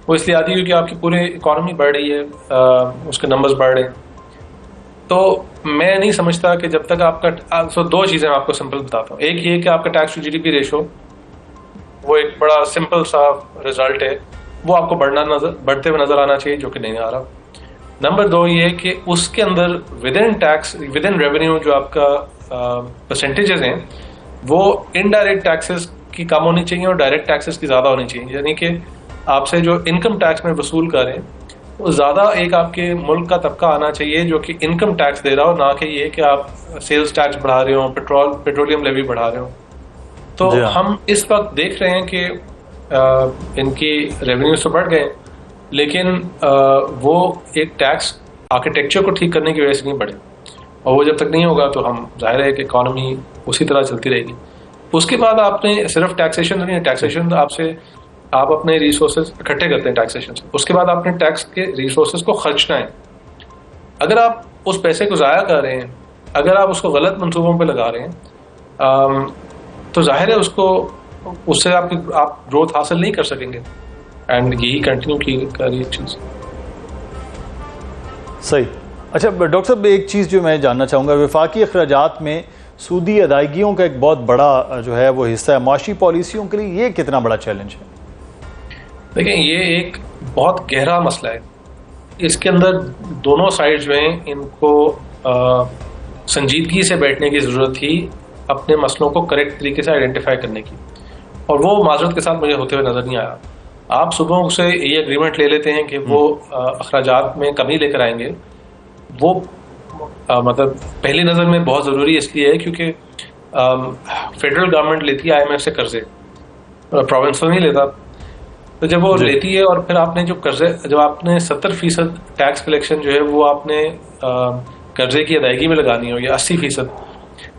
वो इसलिए आती है क्योंकि आपकी पूरी इकॉनमी बढ़ रही है, उसके नंबर्स बढ़ रहे हैं। तो मैं नहीं समझता कि जब तक आपका 2 चीज़ें मैं आपको सिंपल बताता हूँ। एक ये कि आपका टैक्स टू जीडीपी रेशो वो एक बड़ा सिंपल सा रिजल्ट है, वो आपको बढ़ते हुए नज़र आना चाहिए, जो कि नहीं आ रहा। नंबर 2 ये कि उसके अंदर विद इन रेवेन्यू जो आपका परसेंटेजेस हैं वो इनडायरेक्ट टैक्सेस की कम होनी चाहिए और डायरेक्ट टैक्सेस की ज़्यादा होनी चाहिए। यानी कि आपसे जो इनकम टैक्स में वसूल करें वो ज़्यादा एक आपके मुल्क का तबका आना चाहिए जो कि इनकम टैक्स दे रहा हो, ना कि ये कि आप सेल्स टैक्स बढ़ा रहे हो, पेट्रोलियम लेवी बढ़ा रहे हो। तो हम इस वक्त देख रहे हैं कि इनकी रेवेन्यूज तो बढ़ गए, लेकिन वो एक टैक्स आर्किटेक्चर को ठीक करने की वजह से नहीं बढ़े, और वो जब तक नहीं होगा तो हम जाहिर है कि इकॉनमी उसी तरह चलती रहेगी। उसके बाद आपने सिर्फ टैक्सेशन नहीं है, टैक्सेशन आपसे आप अपने रिसोर्सेज इकट्ठे करते हैं टैक्सेशन से, उसके बाद आपने टैक्स के रिसोर्सेज को खर्चना है। अगर आप उस पैसे को ज़ाया कर रहे हैं, अगर आप उसको गलत मंसूबों पे लगा रहे हैं, तो जाहिर है उससे आप ग्रोथ हासिल नहीं कर सकेंगे, एंड यही कंटिन्यू की करिए चीज़।
सही। अच्छा डॉक्टर साहब, एक चीज़ जो मैं जानना चाहूँगा, वफाकी अखराजात में सूदी अदायगियों का एक बहुत बड़ा जो है वो हिस्सा है। माशी पॉलिसियों के लिए ये कितना बड़ा चैलेंज है?
देखिए, ये एक बहुत गहरा मसला है। इसके अंदर दोनों साइड जो हैं इनको संजीदगी से बैठने की ज़रूरत थी, अपने मसलों को करेक्ट तरीके से आइडेंटिफाई करने की, और वो माजरत के साथ मुझे होते हुए नज़र नहीं आया। आप सुबह से ये एग्रीमेंट ले लेते हैं कि वो अखराजात में कमी लेकर आएंगे, वो मतलब पहली नज़र में बहुत ज़रूरी इसलिए है क्योंकि फेडरल गवर्नमेंट लेती है IMF से कर्जे, प्रोविंस तो नहीं लेता। तो जब वो लेती है और फिर आपने जो कर्जे, जब आपने 70% टैक्स कलेक्शन जो है वो आपने कर्जे की अदायगी में लगानी हो या 80%,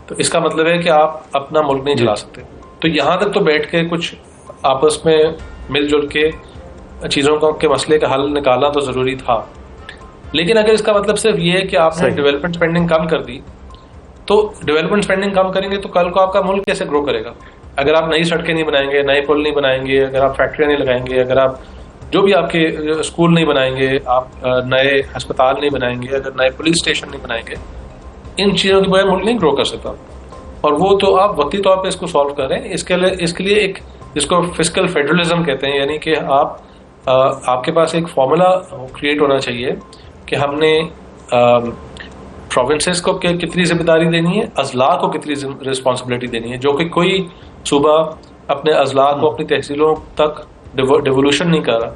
तो इसका मतलब है कि आप अपना मुल्क नहीं चला सकते। तो यहाँ तक तो बैठ के कुछ आपस में मिलजुल के चीज़ों के मसले का हल निकालना तो ज़रूरी था। लेकिन अगर इसका मतलब सिर्फ ये है कि आपने डेवलपमेंट स्पेंडिंग कम कर दी, तो डेवलपमेंट स्पेंडिंग कम करेंगे तो कल को आपका मुल्क कैसे ग्रो करेगा? अगर आप नई सड़कें नहीं बनाएंगे, नए पुल नहीं बनाएंगे, अगर आप फैक्ट्रियाँ नहीं लगाएंगे, अगर आप जो भी आपके स्कूल नहीं बनाएंगे, आप नए अस्पताल नहीं बनाएंगे, अगर नए पुलिस स्टेशन नहीं बनाएंगे, इन चीज़ों की वजह मुल्क नहीं ग्रो कर सकता। और वो तो आप वक्ती तौर पर इसको सॉल्व कर रहे हैं। इसके लिए एक, जिसको फिस्कल फेडरलिज्म कहते हैं, यानी कि आपके पास एक फॉर्मूला क्रिएट होना चाहिए कि हमने प्रोविंसेस को कितनी जिम्मेदारी देनी है, अजला को कितनी रिस्पॉन्सिबिलिटी देनी है, जो कि कोई सूबा अपने अजला को अपनी तहसीलों तक डिवोल्यूशन नहीं कर रहा।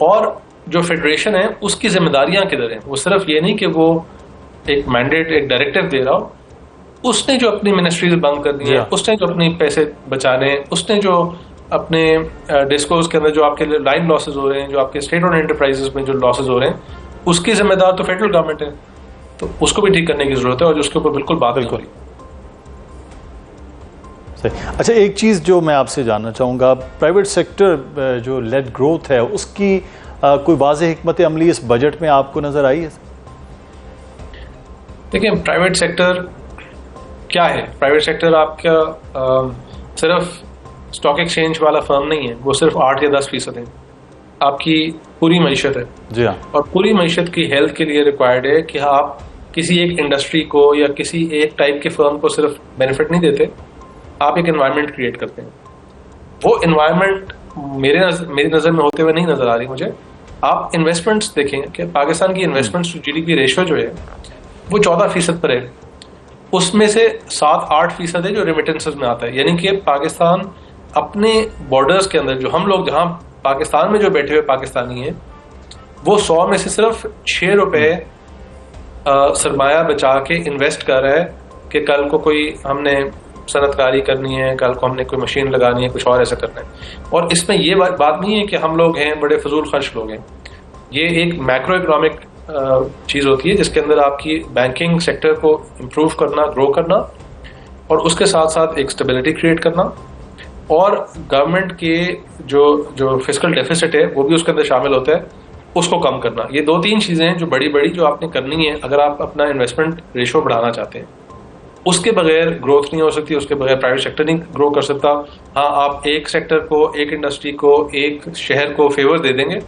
और जो फेडरेशन है उसकी जिम्मेदारियां किधर हैं। वो सिर्फ ये नहीं कि वो एक मैंडेट, एक डायरेक्टिव दे रहा हो, उसने जो अपनी मिनिस्ट्रीज बंद करनी है, उसने जो अपने पैसे बचाने हैं, उसने जो अपने डिस्कोज के अंदर जो आपके लाइन लॉसेज हो रहे हैं, जो आपके स्टेट ओन्ड एंटरप्राइजेस में जो लॉसेज हो रहे हैं, उसकी जिम्मेदार तो फेडरल गवर्नमेंट है, तो उसको भी ठीक करने की जरूरत है और उसके ऊपर बिल्कुल बात नहीं हो रही।
अच्छा, एक चीज़ जो मैं आपसे जानना चाहूँगा, प्राइवेट सेक्टर जो लेड ग्रोथ है उसकी कोई वाज़ेह हिकमत अमली इस बजट में आपको नज़र आई है?
देखिए, प्राइवेट सेक्टर क्या है? प्राइवेट सेक्टर आपका सिर्फ स्टॉक एक्सचेंज वाला फर्म नहीं है, वो सिर्फ 8 या 10% है, आपकी पूरी मईशत है।
जी हाँ।
और पूरी मईशत की हेल्थ के लिए रिक्वायर्ड है कि आप किसी एक इंडस्ट्री को या किसी एक टाइप के फर्म को सिर्फ बेनिफिट नहीं देते, आप एक एनवायरनमेंट क्रिएट करते हैं। वो एनवायरनमेंट मेरी नज़र में होते हुए नहीं नज़र आ रही मुझे। आप इन्वेस्टमेंट्स देखेंगे कि पाकिस्तान की इन्वेस्टमेंट्स टू जीडीपी रेशियो जो है वो 14% पर है, उसमें से 7-8% है जो रेमिटेंसेस में आता है। यानी कि पाकिस्तान अपने बॉर्डर्स के अंदर, जो हम लोग जहाँ पाकिस्तान में जो बैठे हुए पाकिस्तानी हैं, वो 100 में से सिर्फ 6 रुपए सरमाया बचा के इन्वेस्ट कर रहा है कि कल को कोई हमने सनतकारी करनी है, कल को हमने कोई मशीन लगानी है, कुछ और ऐसा करना है। और इसमें ये बात नहीं है कि हम लोग हैं बड़े फजूल खर्च लोग हैं। ये एक मैक्रो इकोनॉमिक चीज़ होती है जिसके अंदर आपकी बैंकिंग सेक्टर को इम्प्रूव करना, ग्रो करना, और उसके साथ साथ एक स्टेबिलिटी क्रिएट करना, और गवर्नमेंट के जो फिस्कल डेफिसिट है वो भी उसके अंदर शामिल होता है, उसको कम करना। ये 2-3 चीज़ें हैं जो बड़ी बड़ी जो आपने करनी है अगर आप अपना इन्वेस्टमेंट रेशो बढ़ाना चाहते हैं। उसके बगैर ग्रोथ नहीं हो सकती, उसके बगैर प्राइवेट सेक्टर नहीं ग्रो कर सकता। हाँ, आप एक सेक्टर को, एक इंडस्ट्री को, एक शहर को फेवर दे देंगे,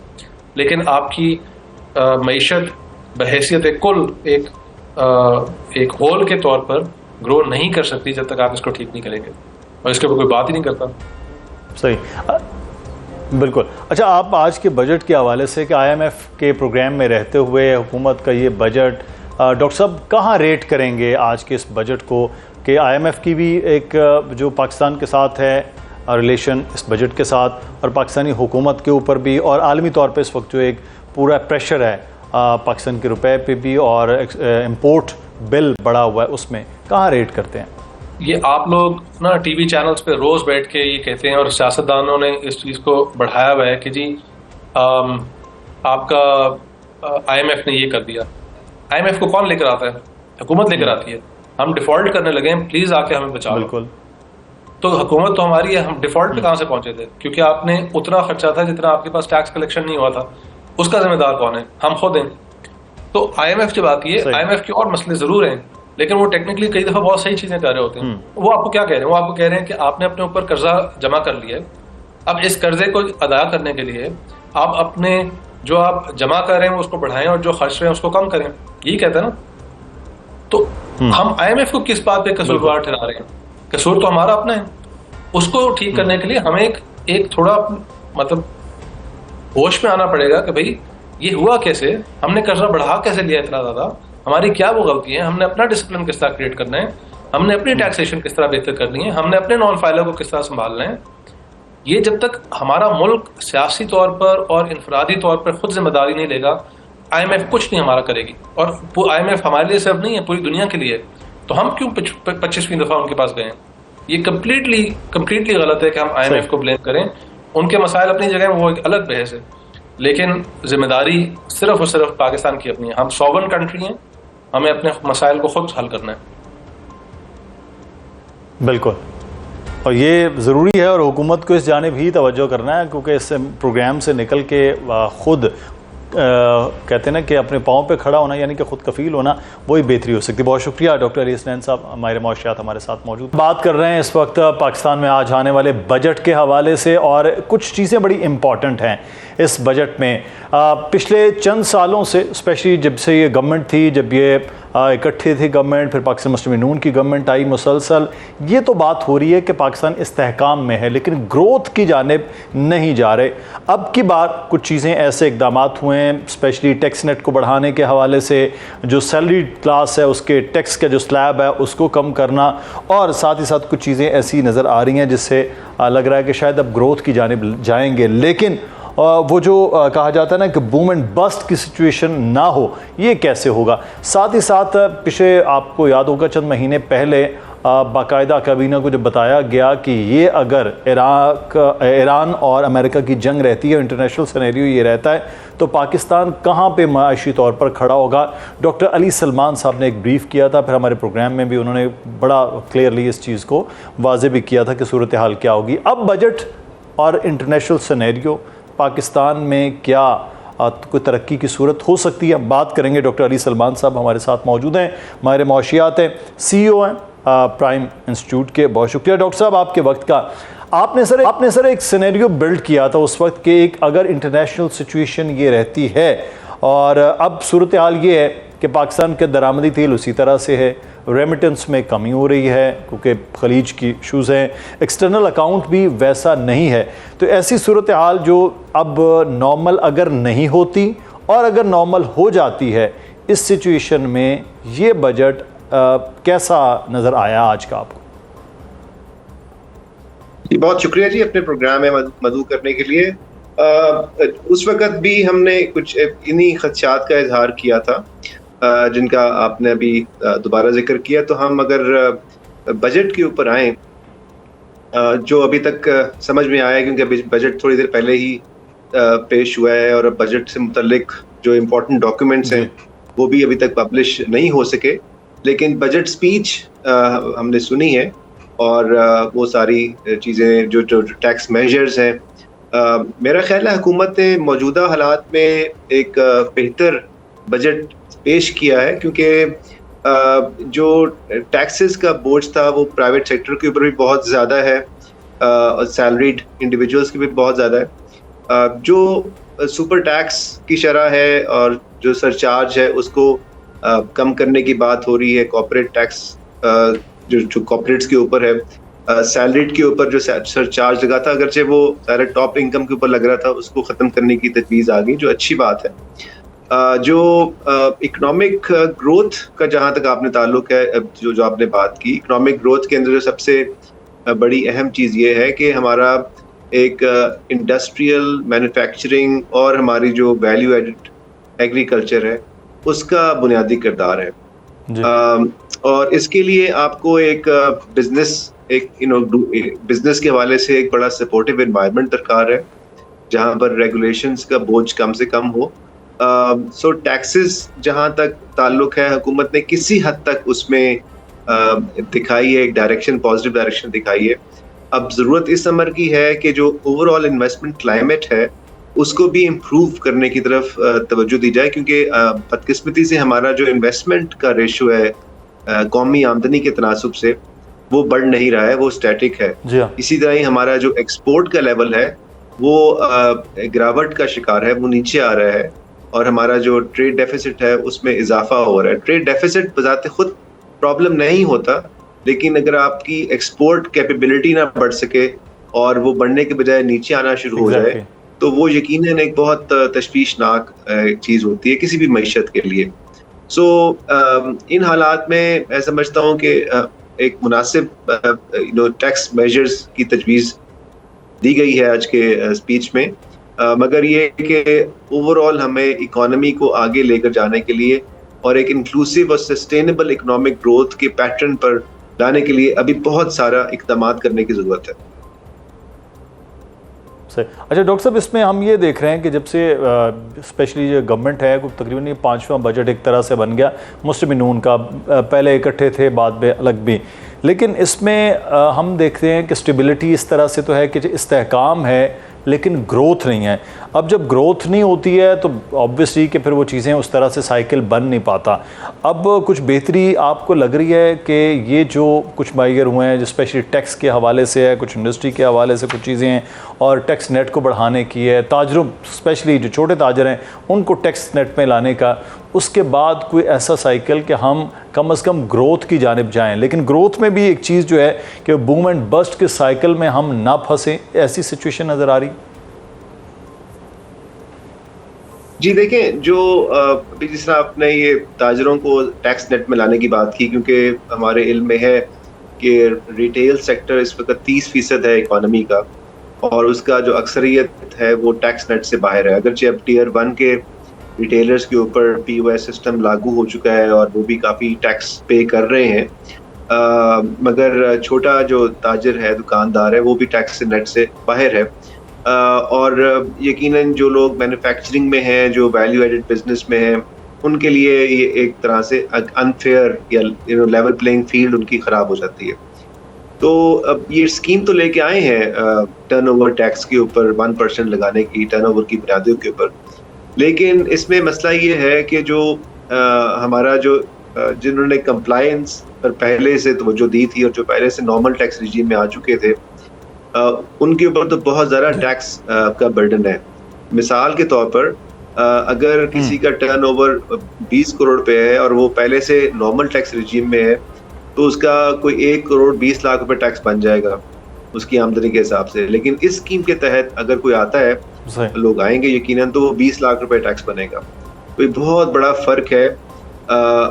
लेकिन आपकी मईशत बहैसियत कुल एक होल के तौर पर ग्रो नहीं कर सकती जब तक आप इसको ठीक नहीं करेंगे, और इसके ऊपर कोई बात ही नहीं करता।
सही, बिल्कुल। अच्छा, आप आज के बजट के हवाले से कि IMF के प्रोग्राम में रहते हुए हुकूमत का ये बजट, डॉक्टर साहब कहाँ रेट करेंगे आज के इस बजट को कि IMF की भी एक जो पाकिस्तान के साथ है रिलेशन इस बजट के साथ, और पाकिस्तानी हुकूमत के ऊपर भी, और आलमी तौर पे इस वक्त जो एक पूरा प्रेशर है पाकिस्तान के रुपए पे भी, और इंपोर्ट बिल बढ़ा हुआ है, उसमें कहाँ रेट करते हैं?
ये आप लोग ना टीवी चैनल्स पे रोज़ बैठ के ये कहते हैं, और सियासतदानों ने इस चीज़ को बढ़ाया हुआ है कि जी आपका IMF ने ये कर दिया। IMF को कौन लेकर आता है? हुकूमत लेकर आती है। हम डिफॉल्ट करने लगे हैं, प्लीज़ आके हमें बचाओ।
बिल्कुल।
तो हुकूमत तो हमारी है, हम डिफॉल्ट पे कहाँ से पहुंचे थे? क्योंकि आपने उतना खर्चा था जितना आपके पास टैक्स कलेक्शन नहीं हुआ था। उसका जिम्मेदार कौन है? हम खुद हैं। तो IMF जब आती है, IMF के और मसले जरूर हैं, लेकिन वो टेक्निकली कई दफा बहुत सही चीजें कर रहे होते हैं। वो आपको क्या कह रहे हैं? वो आपको कह रहे हैं कि आपने अपने ऊपर कर्जा जमा कर लिया है, अब इस कर्जे को अदा करने के लिए आप अपने जो आप जमा कर रहे हैं उसको बढ़ाएं और जो खर्च रहे हैं उसको कम करें, यही कहते हैं ना। तो हम IMF को किस बात पे कसूरवार ठहरा रहे हैं? कसूर तो हमारा अपना है। उसको ठीक करने के लिए हमें एक थोड़ा मतलब होश में आना पड़ेगा कि भाई ये हुआ कैसे, हमने कर्जा बढ़ा कैसे लिया इतना ज्यादा, हमारी क्या वो गलती है, हमने अपना डिसिप्लिन किस तरह क्रिएट करना है, हमने अपनी टैक्सेशन किस तरह बेहतर करनी है, हमने अपने नॉन फाइलर को किस तरह संभालना है। ये जब तक हमारा मुल्क सियासी तौर पर और इनफरादी तौर पर खुद जिम्मेदारी नहीं लेगा, IMF कुछ नहीं हमारा करेगी। और IMF हमारे लिए सिर्फ नहीं है, पूरी दुनिया के लिए। तो हम क्यों 25वीं दफा उनके पास गए? ये कम्प्लीटली गलत है कि हम IMF को ब्लेम करें। उनके मसाइल अपनी जगह, वो एक अलग बहस है, लेकिन जिम्मेदारी सिर्फ और सिर्फ पाकिस्तान की अपनी है। हम सॉवरेन कंट्री हैं, हमें अपने मसाइल को खुद हल करना है।
बिल्कुल, और ये ज़रूरी है, और हुकूमत को इस जानिब ही तवज्जो करना है, क्योंकि इस प्रोग्राम से निकल के खुद कहते हैं ना कि अपने पाँव पे खड़ा होना, यानी कि खुद कफ़ील होना, वही बेहतरी हो सकती है। बहुत शुक्रिया डॉक्टर अली हसनैन साहब, हमारे मौशियात हमारे साथ मौजूद। बात कर रहे हैं इस वक्त पाकिस्तान में आज आने वाले बजट के हवाले से, और कुछ चीज़ें बड़ी इम्पॉर्टेंट हैं इस बजट में। पिछले चंद सालों से, स्पेशली जब से ये गवर्नमेंट थी, जब ये इकट्ठी थी गवर्नमेंट, फिर पाकिस्तान मुस्लिम नून की गवर्नमेंट आई, मुसलसल ये तो बात हो रही है कि पाकिस्तान इस्तेहकाम में है, लेकिन ग्रोथ की जानिब नहीं जा रहे। अब की बार कुछ चीज़ें ऐसे इकदाम हुए हैं, स्पेशली टैक्स नेट को बढ़ाने के हवाले से, जो सैलरी क्लास है उसके टैक्स का जो स्लैब है उसको कम करना, और साथ ही साथ कुछ चीज़ें ऐसी नज़र आ रही हैं जिससे लग रहा है कि शायद अब ग्रोथ की जानिब जाएंगे। लेकिन वो जो कहा जाता है ना कि बूम एंड बस्ट की सिचुएशन ना हो, ये कैसे होगा? साथ ही साथ पिछले आपको याद होगा चंद महीने पहले बाकायदा काबीना को जब बताया गया कि ये अगर ईरान और अमेरिका की जंग रहती है, इंटरनेशनल सिनेरियो ये रहता है, तो पाकिस्तान कहाँ पे माशी तौर पर खड़ा होगा। डॉक्टर अली सलमान साहब ने एक ब्रीफ किया था, फिर हमारे प्रोग्राम में भी उन्होंने बड़ा क्लियरली इस चीज़ को वाज़े भी किया था कि सूरत हाल क्या होगी। अब बजट और इंटरनेशनल सिनेरियो पाकिस्तान में क्या कोई तरक्की की सूरत हो सकती है, बात करेंगे। डॉक्टर अली सलमान साहब हमारे साथ मौजूद हैं, माहिर मौशियात हैं, CEO हैं प्राइम इंस्टीट्यूट के। बहुत शुक्रिया डॉक्टर साहब आपके वक्त का। आपने सर एक सिनेरियो बिल्ड किया था उस वक्त के, एक अगर इंटरनेशनल सिचुएशन ये रहती है और अब सूरत हाल ये है कि पाकिस्तान के दरामदी तेल उसी तरह से है, रेमिटेंस में कमी हो रही है क्योंकि खलीज की इशूज़ हैं, एक्सटर्नल अकाउंट भी वैसा नहीं है, तो ऐसी सूरत हाल जो अब नॉर्मल अगर नहीं होती और अगर नॉर्मल हो जाती है, इस सिचुएशन में ये बजट कैसा नज़र आया आज का आपको?
जी बहुत शुक्रिया जी अपने प्रोग्राम में मदऊ करने के लिए। उस वक़्त भी हमने कुछ इन्हीं खदशात का इजहार किया था जिनका आपने अभी दोबारा जिक्र किया। तो हम अगर बजट के ऊपर आए, जो अभी तक समझ में आया, क्योंकि बजट थोड़ी देर पहले ही पेश हुआ है और बजट से मुतल्लिक जो इम्पोर्टेंट डॉक्यूमेंट्स हैं वो भी अभी तक पब्लिश नहीं हो सके, लेकिन बजट स्पीच हमने सुनी है और वो सारी चीज़ें जो टैक्स मेजर्स हैं, मेरा ख्याल है हुकूमत ने मौजूदा हालात में एक बेहतर बजट पेश किया है, क्योंकि जो टैक्सेस का बोझ था वो प्राइवेट सेक्टर के ऊपर भी बहुत ज़्यादा है और सैलरीड इंडिविजुअल्स की भी बहुत ज़्यादा है। जो सुपर टैक्स की शरह है और जो सरचार्ज है उसको कम करने की बात हो रही है। कॉर्पोरेट टैक्स जो कॉर्पोरेट्स के ऊपर है, सैलरीड के ऊपर जो सरचार्ज लगा था, अगरचे वो सारे टॉप इनकम के ऊपर लग रहा था, उसको ख़त्म करने की तजवीज़ आ गई, जो अच्छी बात है। जो इकोनॉमिक ग्रोथ का जहाँ तक आपने ताल्लुक है, जो आपने बात की, इकोनॉमिक ग्रोथ के अंदर जो सबसे बड़ी अहम चीज़ ये है कि हमारा एक इंडस्ट्रियल मैन्युफैक्चरिंग और हमारी जो वैल्यू एडेड एग्रीकल्चर है उसका बुनियादी किरदार है। और इसके लिए आपको एक बिजनेस के हवाले से एक बड़ा सपोर्टिव एनवायरनमेंट दरकार है जहाँ पर रेगुलेशंस का बोझ कम से कम हो। सो टैक्सेस जहाँ तक ताल्लुक है, हुकूमत ने किसी हद तक उसमें दिखाई है, एक डायरेक्शन, पॉजिटिव डायरेक्शन दिखाई है। अब ज़रूरत इस अमर की है कि जो ओवरऑल इन्वेस्टमेंट क्लाइमेट है उसको भी इम्प्रूव करने की तरफ तवज्जो दी जाए, क्योंकि बदकिस्मती से हमारा जो इन्वेस्टमेंट का रेशो है कौमी आमदनी के तनासुब से वो बढ़ नहीं रहा है, वो स्टैटिक है। इसी तरह ही हमारा जो एक्सपोर्ट का लेवल है वो गिरावट का शिकार है, वो नीचे आ रहा है और हमारा जो ट्रेड डेफिसिट है उसमें इजाफा हो रहा है। ट्रेड डेफिसिट बजाते खुद प्रॉब्लम नहीं होता, लेकिन अगर आपकी एक्सपोर्ट कैपेबिलिटी ना बढ़ सके और वो बढ़ने के बजाय नीचे आना शुरू हो जाए तो वो यकीनन एक बहुत तशवीशनाक चीज़ होती है किसी भी मईशत के लिए। सो इन हालात में मैं समझता हूँ कि एक मुनासिब टैक्स मेजर्स की तजवीज़ दी गई है आज के स्पीच में, मगर ये कि ओवरऑल हमें इकोनॉमी को आगे लेकर जाने के लिए और एक इंक्लूसिव और सस्टेनेबल इकोनॉमिक ग्रोथ के पैटर्न पर लाने के लिए अभी बहुत सारा इक़दामात करने की ज़रूरत है।
अच्छा डॉक्टर साहब, इसमें हम ये देख रहे हैं कि जब से स्पेशली जो गवर्नमेंट है तकरीबन ये 5वां बजट एक तरह से बन गया, मुस्लिम नून का पहले इकट्ठे थे बाद में अलग भी, लेकिन इसमें हम देखते हैं कि स्टेबिलिटी इस तरह से तो है कि इस्तेहकाम है लेकिन ग्रोथ नहीं है। अब जब ग्रोथ नहीं होती है तो ऑब्वियसली कि फिर वो चीज़ें उस तरह से साइकिल बन नहीं पाता। अब कुछ बेहतरी आपको लग रही है कि ये जो कुछ माइगर हुए हैं, जो स्पेशली टैक्स के हवाले से है, कुछ इंडस्ट्री के हवाले से कुछ चीज़ें हैं और टैक्स नेट को बढ़ाने की है, ताजरों स्पेशली जो छोटे ताजर हैं उनको टैक्स नेट में लाने का, उसके बाद कोई ऐसा साइकिल कि हम कम से कम ग्रोथ की जानिब जाएं, लेकिन ग्रोथ में भी एक चीज़ जो है कि बूम एंड बस्ट के साइकिल में हम ना फंसें, ऐसी सिचुएशन नज़र आ रही?
जी देखें, जो अभी जिस तरह आपने ये ताजरों को टैक्स नेट में लाने की बात की, क्योंकि हमारे इल्म में है कि रिटेल सेक्टर इस वक्त 30% है इकॉनमी का और उसका जो अक्सरियत है वो टैक्स नेट से बाहर है। अगरचे अब टीयर 1 के रिटेलर्स के ऊपर POS सिस्टम लागू हो चुका है और वो भी काफ़ी टैक्स पे कर रहे हैं, मगर छोटा जो ताजिर है, दुकानदार है, वो भी टैक्स नेट से बाहर है। और यकीनन जो लोग मैन्युफैक्चरिंग में हैं, जो वैल्यू एडेड बिजनेस में हैं, उनके लिए ये एक तरह से अनफेयर या लेवल प्लेइंग फील्ड उनकी ख़राब हो जाती है। तो अब ये स्कीम तो लेके आए हैं टर्नओवर टैक्स के ऊपर 1% लगाने की, टर्नओवर की बुनियादों के ऊपर, लेकिन इसमें मसला ये है कि जो हमारा जो जिन्होंने कंप्लायंस पर पहले से तवज्जो दी थी और जो पहले से नॉर्मल टैक्स रिजीम में आ चुके थे, उनके ऊपर तो बहुत ज़्यादा टैक्स का बर्डन है। मिसाल के तौर पर अगर किसी का टर्नओवर 20 करोड़ पे है और वो पहले से नॉर्मल टैक्स रिजीम में है, तो उसका कोई 1 करोड़ 20 लाख रुपए टैक्स बन जाएगा उसकी आमदनी के हिसाब से। लेकिन इस स्कीम के तहत अगर कोई आता है, लोग आएंगे यकीनन, तो वो 20 लाख रुपए टैक्स बनेगा। तो ये बहुत बड़ा फ़र्क है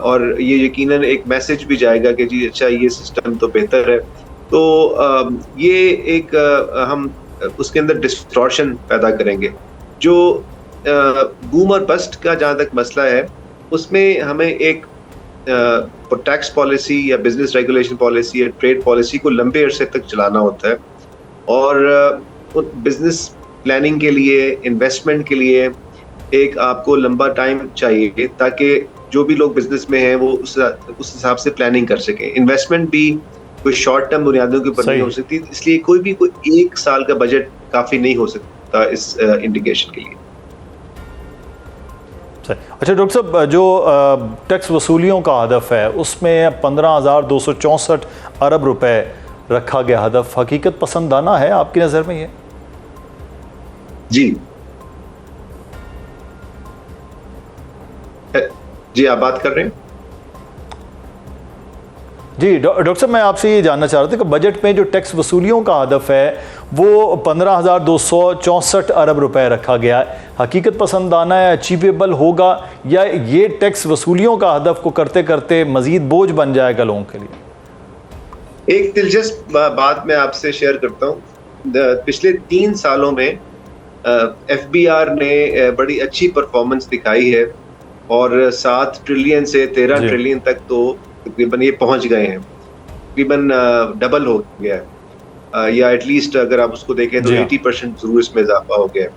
और ये यकीनन एक मैसेज भी जाएगा कि जी अच्छा, ये सिस्टम तो बेहतर है। तो ये एक हम उसके अंदर डिस्टॉर्शन पैदा करेंगे। जो बूम और बस्ट का जहाँ तक मसला है, उसमें हमें एक टैक्स पॉलिसी या बिजनेस रेगुलेशन पॉलिसी या ट्रेड पॉलिसी को लंबे अरसे तक चलाना होता है और बिजनेस प्लानिंग के लिए, इन्वेस्टमेंट के लिए एक आपको लंबा टाइम चाहिए ताकि जो भी लोग बिजनेस में हैं वो उस हिसाब से प्लानिंग कर सकें। इन्वेस्टमेंट भी कोई शॉर्ट टर्म बुनियादों के ऊपर नहीं हो सकती, इसलिए कोई 1 साल का बजट काफ़ी नहीं हो सकता इस इंडिकेशन के लिए।
अच्छा डॉक्टर साहब, जो टैक्स वसूलियों का हदफ है उसमें 15,264 अरब रुपए रखा गया हदफ हकीकत पसंदाना है आपकी नज़र में? ये
जी आप बात कर रहे हैं?
जी डॉक्टर साहब, मैं आपसे ये जानना चाह रहा था कि बजट में जो टैक्स वसूलियों का हदफ है वो 15,264 अरब रुपए रखा गया है, हकीकत पसंदाना है, अचीवेबल होगा, या ये टैक्स वसूलियों का हदफ को करते करते मजीद बोझ बन जाएगा लोगों के लिए?
एक दिलचस्प बात मैं आपसे शेयर करता हूँ। पिछले 3 सालों में FBR ने बड़ी अच्छी परफॉर्मेंस दिखाई है और 7 ट्रिलियन से 13 ट्रिलियन तक तो तकरीबन ये पहुंच गए हैं, तकरीबन डबल हो गया है, या एटलीस्ट अगर आप उसको देखें तो 80% जरूर इसमें इजाफा हो गया है।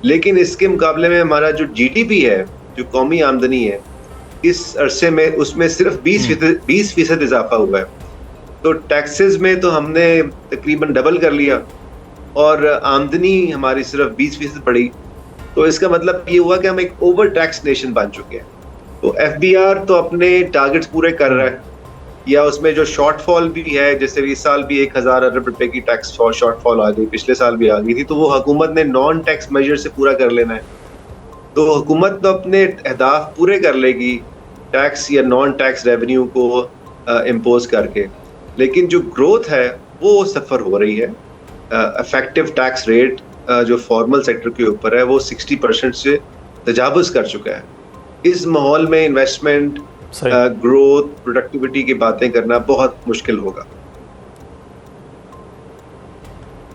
लेकिन इसके मुकाबले में हमारा जो GDP है, जो कौमी आमदनी है, इस अरसे में उसमें सिर्फ 20% इजाफा हुआ है। तो टैक्सेस में तो हमने तकरीबन डबल कर लिया और आमदनी हमारी सिर्फ 20% बढ़ी। तो इसका मतलब ये हुआ कि हम एक ओवर टैक्स नेशन बन चुके हैं। तो FBR तो अपने टारगेट्स पूरे कर रहा है, या उसमें जो शॉर्टफॉल भी है, जैसे इस साल भी 1,000 अरब रुपए की टैक्स शॉर्टफॉल आ गई, पिछले साल भी आ गई थी, तो वो हुकूमत ने नॉन टैक्स मेजर से पूरा कर लेना है। तो हुकूमत तो अपने अहदाफ पूरे कर लेगी टैक्स या नॉन टैक्स रेवेन्यू को इम्पोज करके, लेकिन जो ग्रोथ है वो सफ़र हो रही है। इफेक्टिव टैक्स रेट जो फॉर्मल सेक्टर के ऊपर है वो 60% से तजावुज़ कर चुका है। इस माहौल में इन्वेस्टमेंट, ग्रोथ, प्रोडक्टिविटी की बातें करना बहुत मुश्किल होगा।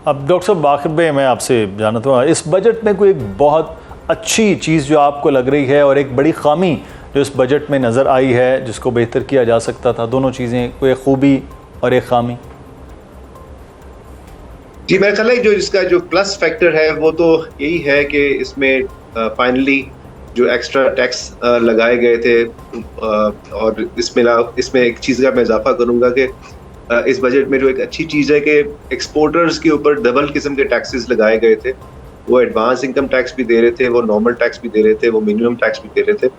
अब डॉक्टर साहब, आखिर में मैं आपसे जानना चाहूँगा, इस बजट में कोई एक बहुत अच्छी चीज़ जो आपको लग रही है और एक बड़ी खामी जो इस बजट में नज़र आई है जिसको बेहतर किया जा सकता था, दोनों चीज़ें, कोई एक खूबी और एक खामी?
जी मेरा ख्याल है जो इसका जो प्लस फैक्टर है वो तो यही है कि इसमें फाइनली जो एक्स्ट्रा टैक्स लगाए गए थे, और इसमें एक चीज़ का मैं इजाफा करूंगा कि इस बजट में जो एक अच्छी चीज़ है कि एक्सपोर्टर्स के ऊपर डबल किस्म के टैक्सेस लगाए गए थे। वो एडवांस इनकम टैक्स भी दे रहे थे, वो नॉर्मल टैक्स भी दे रहे थे, वो मिनिमम टैक्स भी दे रहे थे।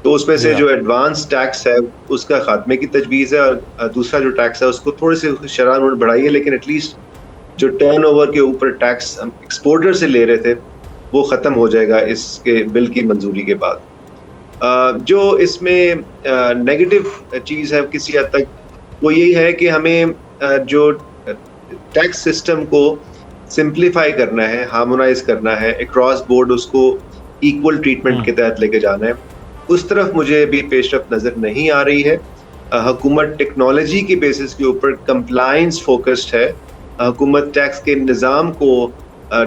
तो उसमें से जो एडवांस टैक्स है उसका खात्मे की तजवीज़ है, और दूसरा जो टैक्स है उसको थोड़ी सी शरह उन्होंने बढ़ाई है, लेकिन एटलीस्ट जो टर्नओवर के ऊपर टैक्स हम एक्सपोर्टर से ले रहे थे वो ख़त्म हो जाएगा इसके बिल की मंजूरी के बाद। जो इसमें नेगेटिव चीज़ है किसी हद तक वो यही है कि हमें जो टैक्स सिस्टम को सिंप्लीफाई करना है, हार्मोनाइज करना है, अक्रॉस बोर्ड उसको इक्वल ट्रीटमेंट के तहत लेके जाना है। उस तरफ मुझे अभी पेशरफ नज़र नहीं आ रही है। हुकूमत टेक्नोलॉजी की बेसिस के ऊपर कंप्लायंस फोकस्ड है। हुकूमत टैक्स के निज़ाम को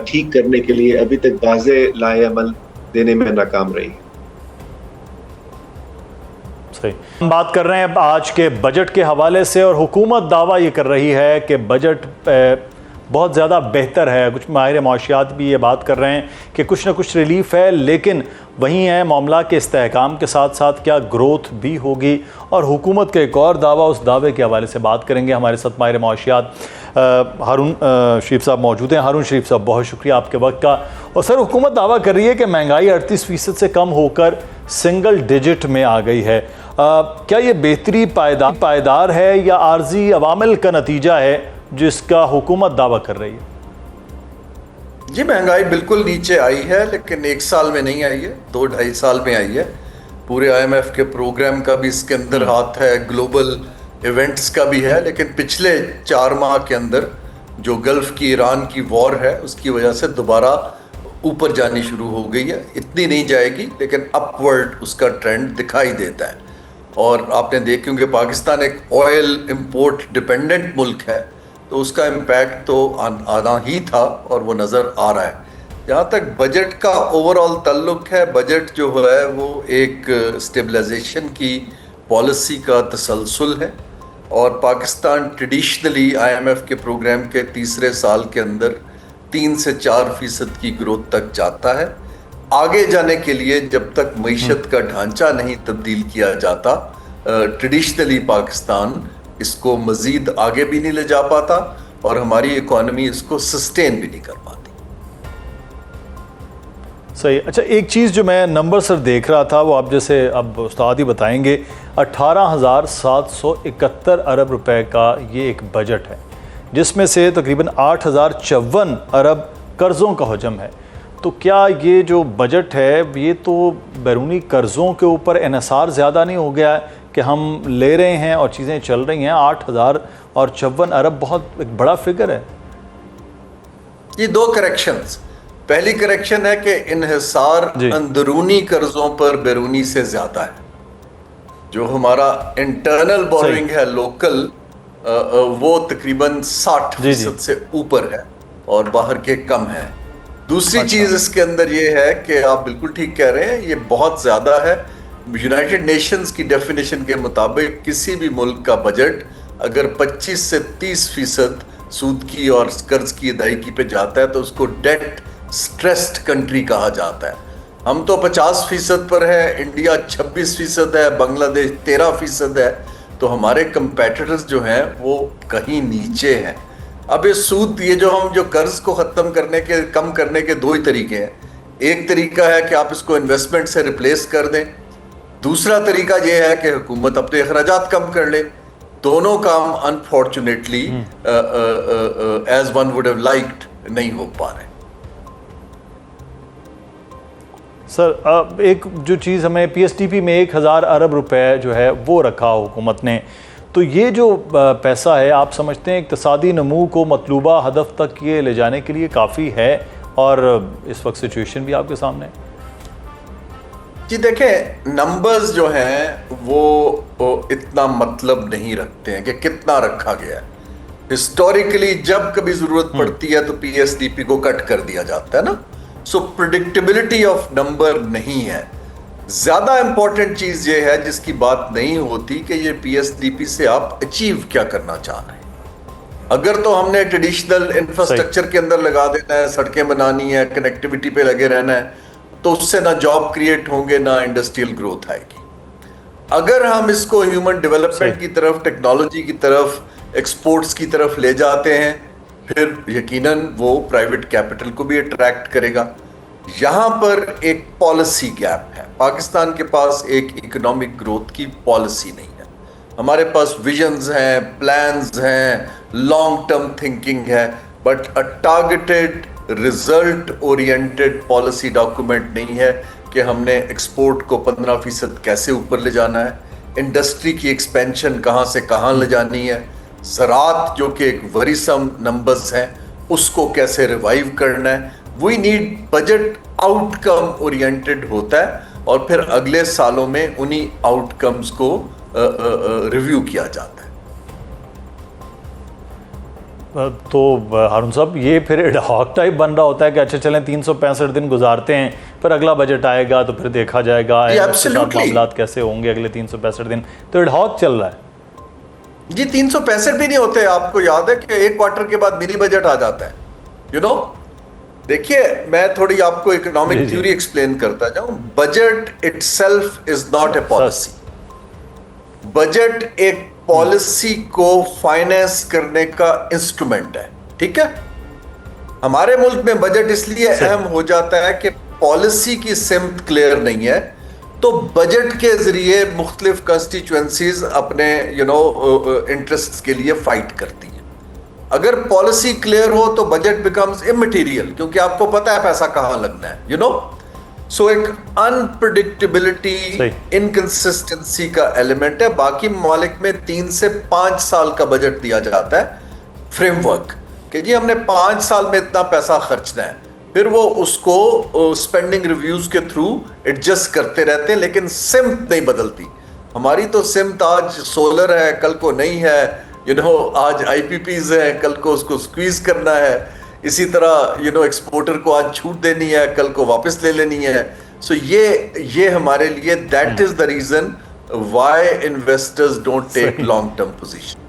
ठीक करने के लिए अभी तक वाज़े लाए अमल देने में नाकाम रही है।
सही, हम बात कर रहे हैं आज के बजट के हवाले से, और हुकूमत दावा ये कर रही है कि बजट बहुत ज़्यादा बेहतर है। कुछ माहिर माशियात भी ये बात कर रहे हैं कि कुछ ना कुछ रिलीफ है, लेकिन वहीं है मामला के इस्तेहकाम के साथ साथ क्या ग्रोथ भी होगी, और हुकूमत का एक और दावा, उस दावे के हवाले से बात करेंगे। हमारे साथ माहिर माशियात हारून शरीफ साहब मौजूद हैं। हारून शरीफ साहब, बहुत शुक्रिया आपके वक्त का। और सर, हुकूमत दावा कर रही है कि महंगाई 38% से कम होकर सिंगल डिजिट में आ गई है। क्या ये बेहतरी पायदार है या आर्जी अवामिल का नतीजा है जिसका हुकूमत दावा कर रही है?
जी, महंगाई बिल्कुल नीचे आई है, लेकिन एक साल में नहीं आई है, 2-2.5 साल में आई है। पूरे IMF के प्रोग्राम का भी इसके अंदर हाथ है, ग्लोबल इवेंट्स का भी है, लेकिन पिछले 4 माह के अंदर जो गल्फ की ईरान की वॉर है उसकी वजह से दोबारा ऊपर जानी शुरू हो गई है। इतनी नहीं जाएगी, लेकिन अपवर्ड उसका ट्रेंड दिखाई देता है। और आपने देखा, क्योंकि पाकिस्तान एक ऑयल इंपोर्ट डिपेंडेंट मुल्क है, तो उसका इम्पैक्ट तो आना ही था और वो नज़र आ रहा है। जहाँ तक बजट का ओवरऑल ताल्लुक है, बजट जो है वो एक स्टेबलाइजेशन की पॉलिसी का तसलसल है, और पाकिस्तान ट्रेडिशनली IMF के प्रोग्राम के तीसरे साल के अंदर 3 से 4% की ग्रोथ तक जाता है। आगे जाने के लिए जब तक मईशत का ढांचा नहीं तब्दील किया जाता, ट्रेडिशनली पाकिस्तान इसको मजीद आगे भी नहीं ले जा पाता, और हमारी इकोनॉमी इसको सस्टेन भी नहीं कर पाती।
सही। अच्छा, एक चीज़ जो मैं नंबर सर देख रहा था, वो आप जैसे अब उस्ताद ही बताएंगे, 18,771 अरब रुपए का ये एक बजट है, जिसमें से तकरीबन 8,054 अरब कर्ज़ों का हजम है। तो क्या ये जो बजट है ये तो बैरूनी कर्ज़ों के ऊपर इन्हिसार ज़्यादा नहीं हो गया है कि हम ले रहे हैं और चीज़ें चल रही हैं? 8,054 अरब बहुत एक बड़ा फिगर है।
ये 2 करेक्शंस। पहली करेक्शन है कि इन्हिसार अंदरूनी कर्जों पर बैरूनी से ज्यादा है। जो हमारा इंटरनल बोरिंग है लोकल, वो तकरीबन 60% से ऊपर है और बाहर के कम है। दूसरी चीज इसके अंदर ये है कि आप बिल्कुल ठीक कह रहे हैं, ये बहुत ज्यादा है। यूनाइटेड नेशंस की डेफिनेशन के मुताबिक किसी भी मुल्क का बजट अगर 25 से 30% सूद की और कर्ज की अदायगी पे जाता है तो उसको डेट स्ट्रेस्ड कंट्री कहा जाता है। हम तो 50% पर है, इंडिया 26% है, बांग्लादेश 13% है, तो हमारे कंपेटिटर्स जो हैं वो कहीं नीचे हैं। अब ये सूद, ये जो हम जो कर्ज को खत्म करने के, कम करने के 2 ही तरीके हैं। एक तरीका है कि आप इसको इन्वेस्टमेंट से रिप्लेस कर दें, दूसरा तरीका ये है कि हुकूमत अपने अखराजात कम कर ले। दोनों काम unfortunately as one would have liked नहीं हो पा रहे।
सर, एक जो चीज़ हमें PSDP में 1,000 अरब रुपए जो है वो रखा हुकूमत ने, तो ये जो पैसा है आप समझते हैं इक़्तिसादी नमू को मतलूबा हदफ तक ये ले जाने के लिए काफ़ी है? और इस वक्त सिचुएशन भी आपके सामने है।
जी देखें, नंबर्स जो हैं वो इतना मतलब नहीं रखते हैं कि कितना रखा गया है। हिस्टोरिकली जब कभी ज़रूरत पड़ती है तो PSDP को कट कर दिया जाता है ना। सो प्रेडिक्टेबिलिटी ऑफ नंबर नहीं है। ज़्यादा इंपॉर्टेंट चीज़ ये है जिसकी बात नहीं होती कि ये PSDP से आप अचीव क्या करना चाह रहे हैं। अगर तो हमने ट्रेडिशनल इंफ्रास्ट्रक्चर के अंदर लगा देना है, सड़कें बनानी है, कनेक्टिविटी पे लगे रहना है, तो उससे ना जॉब क्रिएट होंगे ना इंडस्ट्रियल ग्रोथ आएगी। अगर हम इसको ह्यूमन डेवलपमेंट की तरफ, टेक्नोलॉजी की तरफ, एक्सपोर्ट्स की तरफ ले जाते हैं, फिर यकीनन वो प्राइवेट कैपिटल को भी अट्रैक्ट करेगा। यहाँ पर एक पॉलिसी गैप है। पाकिस्तान के पास एक इकोनॉमिक ग्रोथ की पॉलिसी नहीं है। हमारे पास विजन्स हैं, प्लान्स हैं, लॉन्ग टर्म थिंकिंग है, but a targeted result oriented policy document नहीं है कि हमने एक्सपोर्ट को 15% कैसे ऊपर ले जाना है, इंडस्ट्री की एक्सपेंशन कहाँ से कहाँ ले जानी है, ज़राअत जो कि एक वरीसम नंबर्स हैं उसको कैसे रिवाइव करना है। We need budget outcome oriented होता है और फिर अगले सालों में उन्हीं आउटकम्स को रिव्यू किया जाता है।
तो हारून साहब, ये फिर एडहॉक टाइप बन रहा होता है कि अच्छा चलें 365 दिन गुजारते हैं, फिर अगला बजट आएगा तो फिर देखा जाएगा मामलात कैसे होंगे अगले 365 दिन, तो एडहॉक चल रहा है
जी। 365 भी नहीं होते। आपको याद है कि एक क्वार्टर के बाद मिनी बजट आ जाता है, यू नो। देखिए, मैं थोड़ी आपको इकोनॉमिक थ्योरी एक्सप्लेन करता जाऊं। Budget itself is not a policy. Budget एक पॉलिसी को फाइनेंस करने का इंस्ट्रूमेंट है, ठीक है। हमारे मुल्क में बजट इसलिए अहम हो जाता है कि पॉलिसी की सिमत क्लियर नहीं है, तो बजट के जरिए मुख्तलिफ कंस्टिट्यूएंसीज अपने इंटरेस्ट के लिए फाइट करती हैं। अगर पॉलिसी क्लियर हो तो बजट बिकम्स इमटेरियल, क्योंकि आपको पता है पैसा कहां लगना है, यू नो। सो एक अनप्रिडिक्टेबिलिटी, इनकंसिस्टेंसी का एलिमेंट है। बाकी ममालिक में 3 से 5 साल का बजट दिया जाता है, फ्रेमवर्क, कि जी हमने 5 साल में इतना पैसा खर्चना है। फिर वो उसको स्पेंडिंग रिव्यूज के थ्रू एडजस्ट करते रहते हैं, लेकिन सिमत नहीं बदलती। हमारी तो सिमत आज सोलर है, कल को नहीं है, आज IPPs है, कल को उसको स्क्वीज करना है। इसी तरह एक्सपोर्टर को आज छूट देनी है, कल को वापस ले लेनी है। सो ये हमारे लिए that is the reason why investors don't take long term position.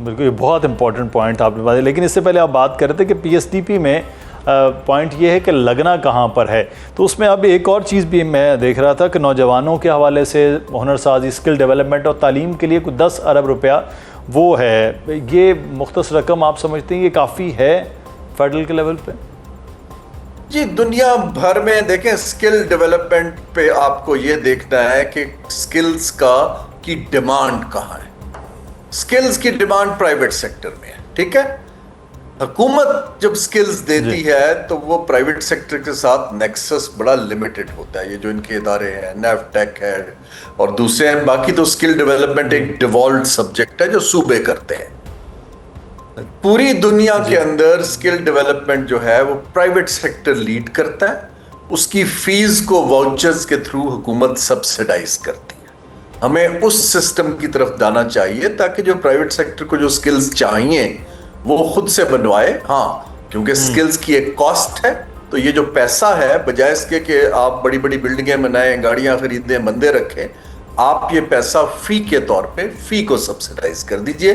बिल्कुल, ये बहुत इंपॉर्टेंट पॉइंट आपने बताया। लेकिन इससे पहले आप बात कर रहे थे कि PSDP में पॉइंट ये है कि लगना कहाँ पर है, तो उसमें अब एक और चीज़ भी मैं देख रहा था कि नौजवानों के हवाले से हुनर साजी, स्किल डेवलपमेंट और तालीम के लिए कुछ 10 अरब रुपया वो है। ये मुख्तस रकम आप समझते हैं ये काफ़ी है फेडरल के लेवल पे?
जी, दुनिया भर में देखें, स्किल डेवलपमेंट पे आपको ये देखना है कि स्किल्स की डिमांड कहाँ है। स्किल्स की डिमांड प्राइवेट सेक्टर में है, ठीक है। हुकूमत जब स्किल्स देती है तो वो प्राइवेट सेक्टर के साथ नेक्सस बड़ा लिमिटेड होता है। ये जो इनके इदारे हैं, नेफ्टेक है और दूसरे हैं, बाकी तो स्किल डेवलपमेंट एक डिवॉल्व सब्जेक्ट है जो सूबे करते हैं। पूरी दुनिया के अंदर स्किल डेवलपमेंट जो है वो प्राइवेट सेक्टर लीड करता है। उसकी फीस को वाउचर्स के थ्रू हुकूमत सब्सिडाइज करती है। हमें उस सिस्टम की तरफ जाना चाहिए ताकि जो प्राइवेट सेक्टर को जो स्किल्स चाहिए वो खुद से बनवाए। हाँ, क्योंकि स्किल्स की एक कॉस्ट है, तो ये जो पैसा है, बजाय इसके कि आप बड़ी बड़ी बिल्डिंगें बनाएं, गाड़ियां खरीदें, बंदे रखें, आप ये पैसा फी के तौर पे फी को सब्सिडाइज कर दीजिए।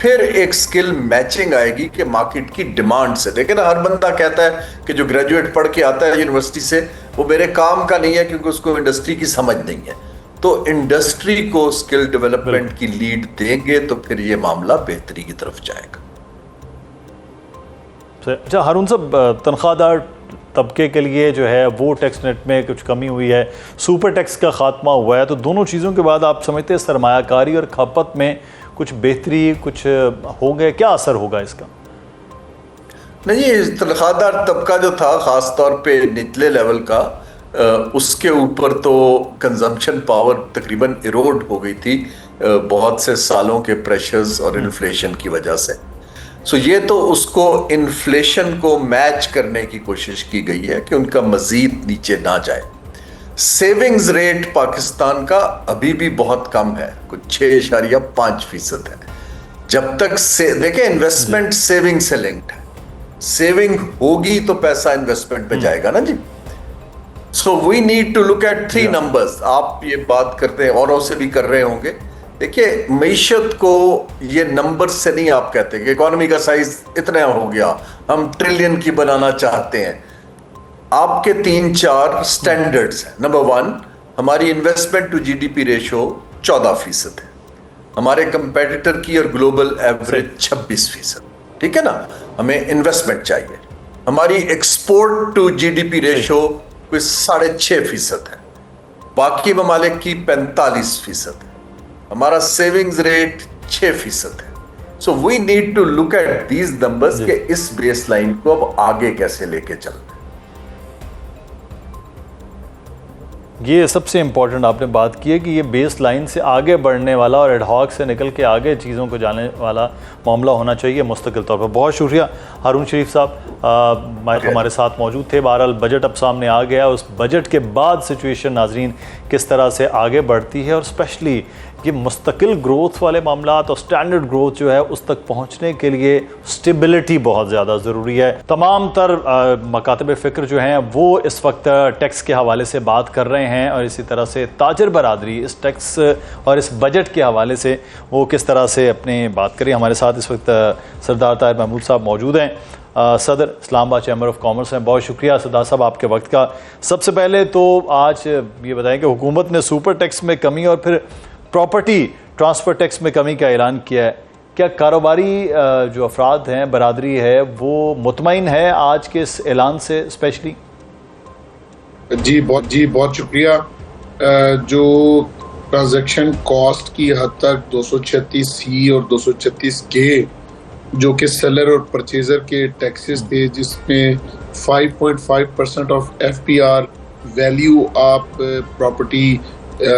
फिर एक स्किल मैचिंग आएगी कि मार्केट की डिमांड से। देखिए ना, हर बंदा कहता है कि जो ग्रेजुएट पढ़ के आता है यूनिवर्सिटी से, वो मेरे काम का नहीं है क्योंकि उसको इंडस्ट्री की समझ नहीं है। तो इंडस्ट्री को स्किल डेवलपमेंट की लीड देंगे तो फिर ये मामला बेहतरी की तरफ जाएगा।
अच्छा हारून साहब, तनख्वाहदार तबके के लिए जो है वो टैक्स नेट में कुछ कमी हुई है, सुपर टैक्स का खात्मा हुआ है, तो दोनों चीज़ों के बाद आप समझते हैं सरमायाकारी और खपत में कुछ बेहतरी कुछ हो गए? क्या असर होगा इसका?
नहीं, तनख्वाहदार तबका जो था ख़ास तौर पे निचले लेवल का, उसके ऊपर तो कंजम्पशन पावर तकरीबन इरोड हो गई थी बहुत से सालों के प्रेशर्स और इन्फ्लेशन की वजह से। सो ये तो उसको इन्फ्लेशन को मैच करने की कोशिश की गई है कि उनका मजीद नीचे ना जाए। सेविंग्स रेट पाकिस्तान का अभी भी बहुत कम है, कुछ 6.5% है। जब तक देखें, इन्वेस्टमेंट सेविंग से लिंक्ड है। सेविंग होगी तो पैसा इन्वेस्टमेंट पे जाएगा ना जी। So we need to look at 3 numbers. आप ये बात करते हैं, औरों से भी कर रहे होंगे। देखिए, मईशत को ये नंबर से नहीं आप कहते कि इकोनॉमी का साइज इतना हो गया, हम ट्रिलियन की बनाना चाहते हैं। आपके 3-4 स्टैंडर्ड्स हैं। नंबर 1, हमारी इन्वेस्टमेंट टू GDP रेशो 14% है। हमारे कंपेटिटर की और ग्लोबल एवरेज 26%। ठीक है ना, हमें इन्वेस्टमेंट चाहिए। हमारी एक्सपोर्ट टू GDP रेशो कोई 6.5% है, बाकी ममालिक की 45% है। हमारा सेविंग्स रेट 6% है। So we need to look at these numbers के इस बेस लाइन को अब आगे कैसे लेके चलना।
ये सबसे इंपॉर्टेंट आपने बात की है कि ये बेस लाइन से आगे बढ़ने वाला और एडहॉक से निकल के आगे चीज़ों को जाने वाला मामला होना चाहिए मुस्तकिल तौर पर। बहुत शुक्रिया हारून शरीफ साहब, माइक हमारे साथ मौजूद थे। बहरहाल बजट अब सामने आ गया, उस बजट के बाद सिचुएशन नाजरीन किस तरह से आगे बढ़ती है और स्पेशली ये मुस्तकिल ग्रोथ वाले मामलात और स्टैंडर्ड ग्रोथ जो है उस तक पहुंचने के लिए स्टेबिलिटी बहुत ज़्यादा ज़रूरी है। तमाम तर मकातब फ़िक्र जो हैं वो इस वक्त टैक्स के हवाले से बात कर रहे हैं और इसी तरह से ताजर बरादरी इस टैक्स और इस बजट के हवाले से वो किस तरह से अपने बात करें। हमारे साथ इस वक्त सरदार ताहिर महमूद साहब मौजूद हैं, सदर इस्लामाबाद चैम्बर ऑफ कॉमर्स हैं। बहुत शुक्रिया सरदार साहब आपके वक्त का। सबसे पहले तो आज ये बताएं कि हुकूमत ने सुपर टैक्स में कमी और फिर प्रॉपर्टी ट्रांसफ़र टैक्स में कमी का ऐलान किया है। क्या कारोबारी जो अफराद हैं, बरादरी है, वो मुतमईन है आज के इस ऐलान से स्पेशली?
जी बहुत शुक्रिया। जो ट्रांजैक्शन कॉस्ट की हद तक 236C और 236K जो कि सेलर और परचेजर के टैक्सेस थे, जिसमें 5.5% ऑफ FPR वैल्यू आप प्रॉपर्टी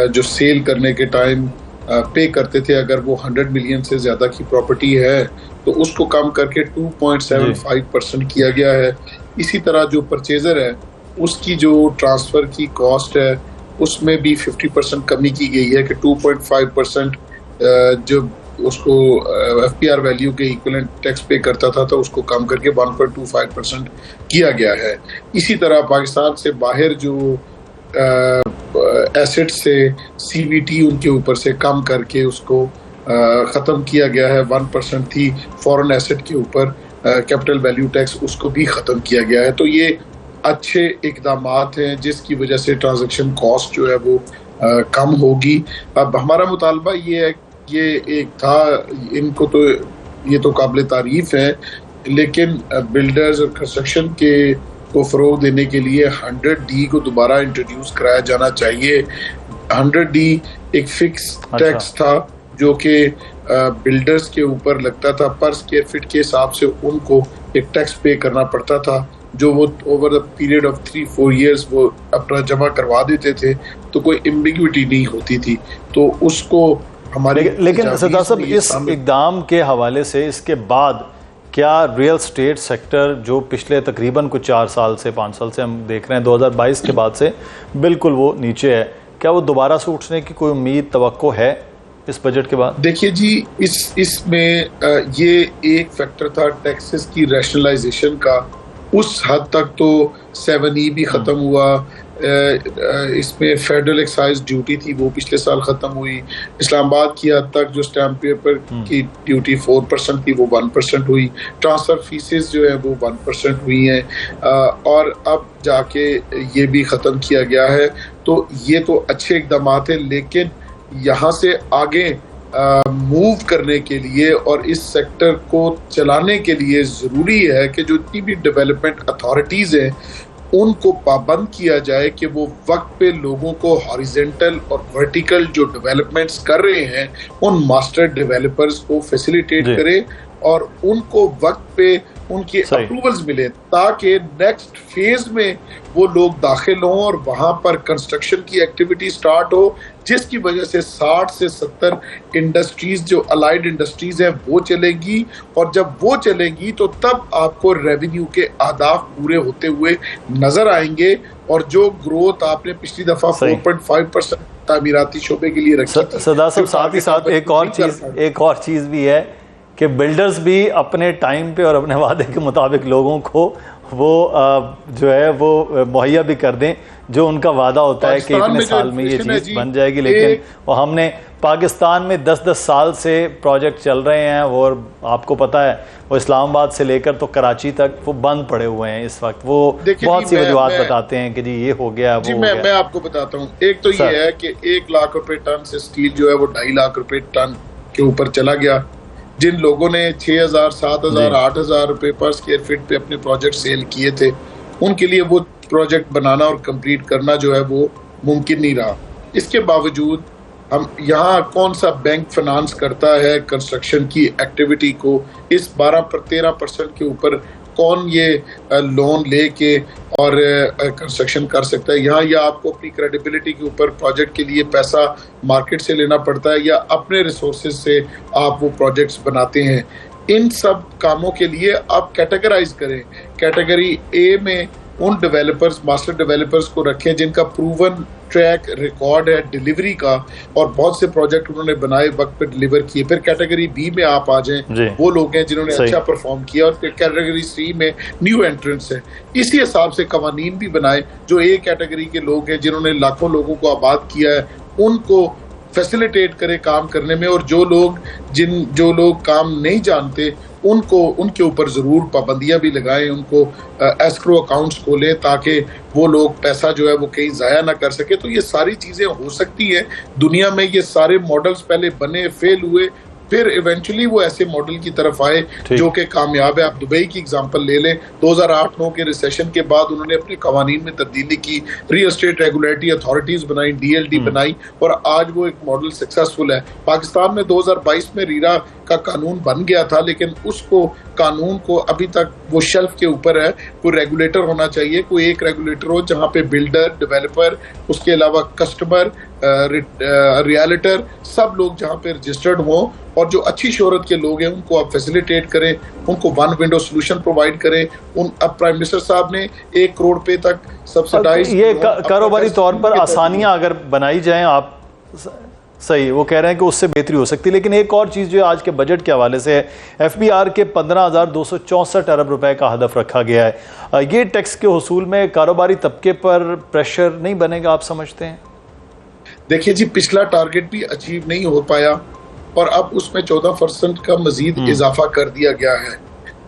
जो सेल करने के टाइम पे करते थे, अगर वो 100 मिलियन से ज़्यादा की प्रॉपर्टी है तो उसको कम करके 2.75% किया गया है। इसी तरह जो परचेजर है उसकी जो ट्रांसफ़र की कॉस्ट है उसमें भी 50% कमी की गई है कि 2.5% जो उसको FPR वैल्यू के इक्विवेलेंट टैक्स पे करता था तो उसको कम करके 1.25% किया गया है। इसी तरह पाकिस्तान से बाहर जो एसेट से CVT उनके ऊपर से कम करके उसको ख़त्म किया गया है। 1% थी फॉरेन एसेट के ऊपर कैपिटल वैल्यू टैक्स, उसको भी ख़त्म किया गया है। तो ये अच्छे इक़दामात हैं जिसकी वजह से ट्रांजैक्शन कॉस्ट जो है वो कम होगी। अब हमारा मुतालबा ये है, ये एक था, इनको तो ये तो काबिल तारीफ़ है, लेकिन बिल्डर्स और कंस्ट्रक्शन के को फ़रोग देने के लिए 100D को दोबारा इंट्रोड्यूस कराया जाना चाहिए। 100D एक फिक्स टैक्स था जो कि बिल्डर्स के ऊपर लगता था, पर स्क्वायर फीट के हिसाब से उनको एक टैक्स पे करना पड़ता था, जो वो over the period of 3-4 years वो अपना जमा करवा देते थे, तो कोई एम्बिग्विटी नहीं होती थी। तो उसको हमारे
लेकिन सरदार साहब इस इक़दाम के हवाले से इसके बाद क्या रियल स्टेट सेक्टर जो पिछले तकरीबन कुछ 4 साल से 5 साल से हम देख रहे हैं, 2022 के बाद से बिल्कुल वो नीचे है, क्या वो दोबारा से उठने की कोई उम्मीद तवक्को है इस बजट के बाद?
देखिए जी, इसमें ये एक फैक्टर था टैक्सेस की रैशनलाइजेशन का। उस हद तक तो 7E भी ख़त्म हुआ, इसमें फेडरल एक्साइज ड्यूटी थी वो पिछले साल ख़त्म हुई। इस्लामाबाद की हद तक जो स्टैम्प पेपर की ड्यूटी 4% थी वो 1% हुई। ट्रांसफ़र फीसेस जो है वो 1% हुई हैं, और अब जाके ये भी ख़त्म किया गया है। तो ये तो अच्छे इक़दाम हैं, लेकिन यहाँ से आगे मूव करने के लिए और इस सेक्टर को चलाने के लिए ज़रूरी है कि जो जितनी भी डेवलपमेंट अथॉरिटीज़ हैं उनको पाबंद किया जाए कि वो वक्त पे लोगों को हॉरिजेंटल और वर्टिकल जो डेवलपमेंट्स कर रहे हैं उन मास्टर डेवलपर्स को फैसिलिटेट करें और उनको वक्त पे उनकी अप्रूवल्स मिले, ताकि नेक्स्ट फेज में वो लोग दाखिल हों और वहां पर कंस्ट्रक्शन की एक्टिविटी स्टार्ट हो, जिसकी वजह से 60 से 70 इंडस्ट्रीज जो अलाइड इंडस्ट्रीज हैं वो चलेंगी, और जब वो चलेंगी तो तब आपको रेवेन्यू के अहदाफ पूरे होते हुए नजर आएंगे। और जो ग्रोथ आपने पिछली दफा 4.5% तामीराती शोबे के लिए रखी थी,
सरदार साहब साथ ही साथ एक और चीज़ भी है कि बिल्डर्स भी अपने टाइम पे और अपने वादे के मुताबिक लोगों को वो जो है वो मुहैया भी कर दें जो उनका वादा होता है कि इतने साल में ये चीज़ बन जाएगी। लेकिन वो हमने पाकिस्तान में 10-10 साल से प्रोजेक्ट चल रहे हैं, और आपको पता है वो इस्लामाबाद से लेकर तो कराची तक वो बंद पड़े हुए हैं इस वक्त। वो बहुत सी वजूहात बताते हैं कि जी ये हो गया, वो हो गया।
मैं आपको बताता हूँ, एक तो ये है कि 1 लाख रुपए टन से स्टील जो है वो 2.5 लाख रुपए टन के ऊपर चला गया। जिन लोगों ने 6,000, 7,000, 8,000 रुपए पर स्क्वायर फीट पे अपने प्रोजेक्ट सेल किए थे, उनके लिए वो प्रोजेक्ट बनाना और कंप्लीट करना जो है वो मुमकिन नहीं रहा। इसके बावजूद हम यहाँ कौन सा बैंक फाइनेंस करता है कंस्ट्रक्शन की एक्टिविटी को? इस 12-13% के ऊपर कौन ये लोन लेके और कंस्ट्रक्शन कर सकता है? यहाँ या आपको अपनी क्रेडिबिलिटी के ऊपर प्रोजेक्ट के लिए पैसा मार्केट से लेना पड़ता है, या अपने रिसोर्सेज से आप वो प्रोजेक्ट्स बनाते हैं। इन सब कामों के लिए आप कैटेगराइज करें कैटेगरी ए में उन डेवलपर्स, मास्टर डेवलपर्स को रखें जिनका प्रूवन ट्रैक रिकॉर्ड है डिलीवरी का और बहुत से प्रोजेक्ट उन्होंने बनाए, वक्त पे डिलीवर किए। फिर कैटेगरी बी में आप आ जाएं, वो लोग हैं जिन्होंने अच्छा परफॉर्म किया, और फिर कैटेगरी सी में न्यू एंट्रेंट्स है। इसी हिसाब से कवानीन भी बनाए, जो ए कैटेगरी के लोग हैं जिन्होंने लाखों लोगों को आबाद किया है उनको फैसिलिटेट करे काम करने में, और जो लोग काम नहीं जानते उनको उनके ऊपर जरूर पाबंदियां भी लगाएं, उनको एस्क्रो अकाउंट्स खोलें ताकि वो लोग पैसा जो है वो कहीं जाया ना कर सके। तो ये सारी चीजें हो सकती हैं दुनिया में। ये सारे मॉडल्स पहले बने, फेल हुए, फिर इवेंचुअली वो ऐसे मॉडल की तरफ आए जो कि कामयाब है। आप दुबई की एग्जांपल ले लें, 2008-9 के रिसेशन के बाद उन्होंने अपने कवानीन में तब्दीली की, रियल एस्टेट रेगुलेटरी अथॉरिटीज बनाई, DLD बनाई, और आज वो एक मॉडल सक्सेसफुल है। पाकिस्तान में 2022 में रीरा का कानून बन गया था, लेकिन उसको कानून को अभी तक वो शेल्फ के ऊपर है। कोई रेगुलेटर होना चाहिए, कोई एक रेगुलेटर हो जहाँ पे बिल्डर, डेवलपर, उसके अलावा कस्टमर, रियल्टर, सब लोग जहाँ पे रजिस्टर्ड हों, और जो अच्छी शोहरत के लोग हैं उनको आप फैसिलिटेट करें, उनको वन विंडो सोल्यूशन प्रोवाइड करें। अब प्राइम मिनिस्टर साहब ने 1 करोड़ पे तक सब्सिडाइज,
ये कारोबारी तौर पर आसानियां अगर बनाई जाएं, आप सही वो कह रहे हैं कि उससे बेहतरी हो सकती है। लेकिन एक और चीज़ जो आज के बजट के हवाले से है, FBR के 15,264 अरब रुपए का हदफ रखा गया है। ये टैक्स के हुसूल में कारोबारी तबके पर प्रेशर नहीं बनेगा, आप समझते हैं?
देखिए जी, पिछला टारगेट भी अचीव नहीं हो पाया और अब उसमें 14% का मजीद इजाफा कर दिया गया है।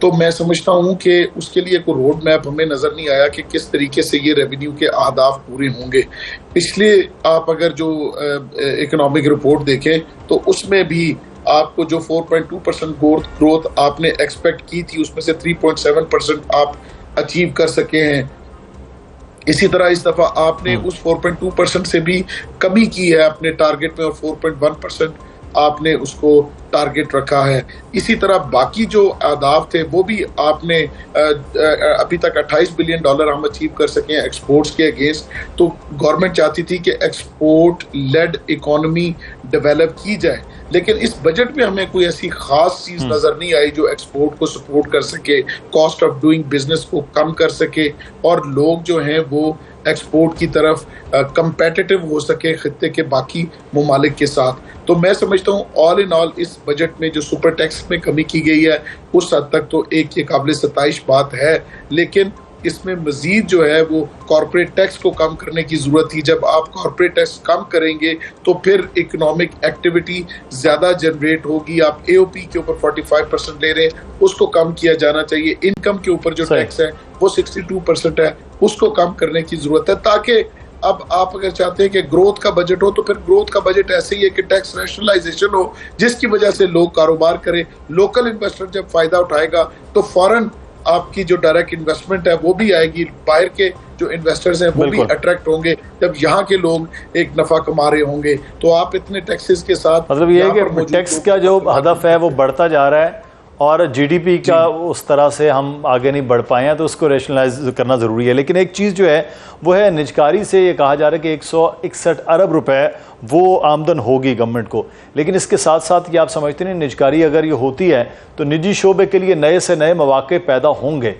तो मैं समझता हूँ कि उसके लिए कोई रोड मैप हमें नजर नहीं आया कि किस तरीके से ये रेवेन्यू के अहदाफ पूरे होंगे। पिछले आप अगर जो इकोनॉमिक रिपोर्ट देखें तो उसमें भी आपको जो 4.2% ग्रोथ आपने एक्सपेक्ट की थी, उसमें से 3.7% आप अचीव कर सके हैं। इसी तरह इस दफा आपने उस 4.2% से भी कमी की है अपने टारगेट में, और 4.1% आपने उसको टारगेट रखा है। इसी तरह बाकी जो अहदाफ थे वो भी आपने अभी तक $28 बिलियन हम अचीव कर सके हैं एक्सपोर्ट्स के अगेंस्ट। तो गवर्नमेंट चाहती थी कि एक्सपोर्ट लेड इकोनॉमी डेवलप की जाए, लेकिन इस बजट में हमें कोई ऐसी खास चीज नजर नहीं आई जो एक्सपोर्ट को सपोर्ट कर सके, कॉस्ट ऑफ डूइंग बिजनेस को कम कर सके, और लोग जो हैं वो एक्सपोर्ट की तरफ कंपेटिटिव हो सके खित्ते के बाकी ममालिक के साथ। तो मैं समझता हूँ ऑल इन ऑल इस बजट में जो सुपर टैक्स में कमी की गई है उस हद तक तो एक ये काबिल सताइश बात है, लेकिन इसमें मजीद जो है वो कॉर्पोरेट टैक्स को कम करने की जरूरत थी। जब आप कॉर्पोरेट टैक्स कम करेंगे तो फिर इकोनॉमिक एक्टिविटी ज्यादा जनरेट होगी। आप AOP के ऊपर 45% ले रहे हैं, उसको कम किया जाना चाहिए। इनकम के ऊपर जो टैक्स है वो 62% है, उसको कम करने की जरूरत है, ताकि अब आप अगर चाहते हैं कि ग्रोथ का बजट हो तो फिर ग्रोथ का बजट ऐसे ही है कि टैक्स रैशनलाइजेशन हो, जिसकी वजह से लोग कारोबार करें। लोकल इन्वेस्टर जब फायदा उठाएगा तो फौरन आपकी जो डायरेक्ट इन्वेस्टमेंट है वो भी आएगी, बाहर के जो इन्वेस्टर्स हैं वो भी अट्रैक्ट होंगे जब यहाँ के लोग एक नफा कमा रहे होंगे। तो आप इतने टैक्सेस के साथ,
मतलब ये है कि टैक्स का जो हदफ है वो बढ़ता जा रहा है और GDP का उस तरह से हम आगे नहीं बढ़ पाए हैं, तो उसको रैशनलाइज करना ज़रूरी है। लेकिन एक चीज़ जो है वो है निजकारी से ये कहा जा रहा है कि 161 अरब रुपए वो आमदन होगी गवर्नमेंट को, लेकिन इसके साथ साथ ये आप समझते नहीं निजकारी अगर ये होती है तो निजी शोबे के लिए नए से नए मौके पैदा होंगे?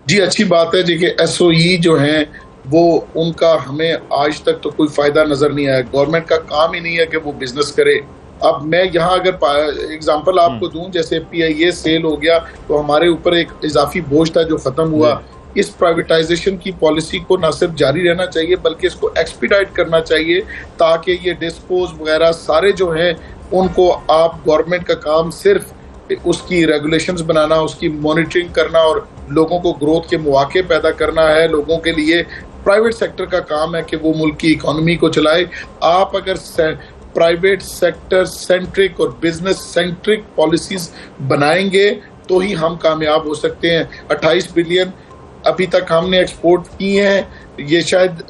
जी अच्छी बात है जी कि SOE जो हैं वो उनका हमें आज तक तो कोई फायदा नजर नहीं आया। गवर्नमेंट का काम ही नहीं है कि वो बिजनेस करे। अब मैं यहाँ अगर एग्जांपल आपको दूं, जैसे PIA सेल हो गया तो हमारे ऊपर एक इजाफी बोझ था जो खत्म हुआ। इस प्राइवेटाइजेशन की पॉलिसी को न सिर्फ जारी रहना चाहिए बल्कि इसको एक्सपीडाइट करना चाहिए, ताकि ये डिस्पोज वगैरह सारे जो हैं उनको आप गवर्नमेंट का काम सिर्फ उसकी रेगुलेशंस बनाना, उसकी मॉनिटरिंग करना और लोगों को ग्रोथ के मौके पैदा करना है लोगों के लिए। प्राइवेट सेक्टर का काम है कि वो मुल्क की इकोनॉमी को चलाए। आप अगर प्राइवेट सेक्टर सेंट्रिक और बिजनेस सेंट्रिक पॉलिसीज बनाएंगे तो ही हम कामयाब हो सकते हैं। 28 बिलियन अभी तक हमने एक्सपोर्ट किए हैं, ये शायद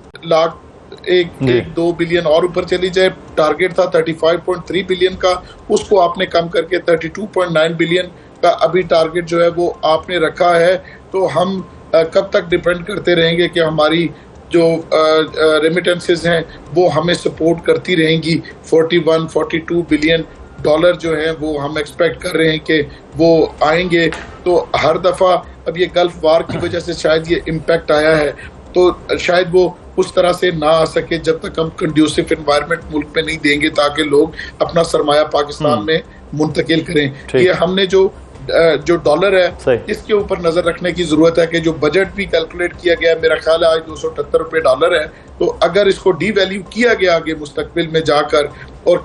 एक 2 बिलियन और ऊपर चली जाए। टारगेट था 35.3 बिलियन का, उसको आपने कम करके 32.9 बिलियन का अभी टारगेट जो है वो आपने रखा है। तो हम कब तक डिपेंड करते रहेंगे कि हमारी जो रेमिटेंसेस हैं वो हमें सपोर्ट करती रहेंगी। 41-42 बिलियन डॉलर जो है वो हम एक्सपेक्ट कर रहे हैं कि वो आएंगे। तो हर दफ़ा अब ये गल्फ वार की वजह से शायद ये इम्पैक्ट आया है, तो शायद वो उस तरह से ना आ सके जब तक हम कंड्यूसिव एनवायरनमेंट मुल्क में नहीं देंगे ताकि लोग अपना सरमाया पाकिस्तान में मुंतकिल करें। ये हमने जो डॉलर है इसके ऊपर नजर रखने की जरूरत है कि जो बजट भी कैलकुलेट किया गया है, मेरा ख्याल है आज 278 रुपए डॉलर है, तो अगर इसको डी वैल्यू किया गया आगे मुस्तकबिल में जाकर और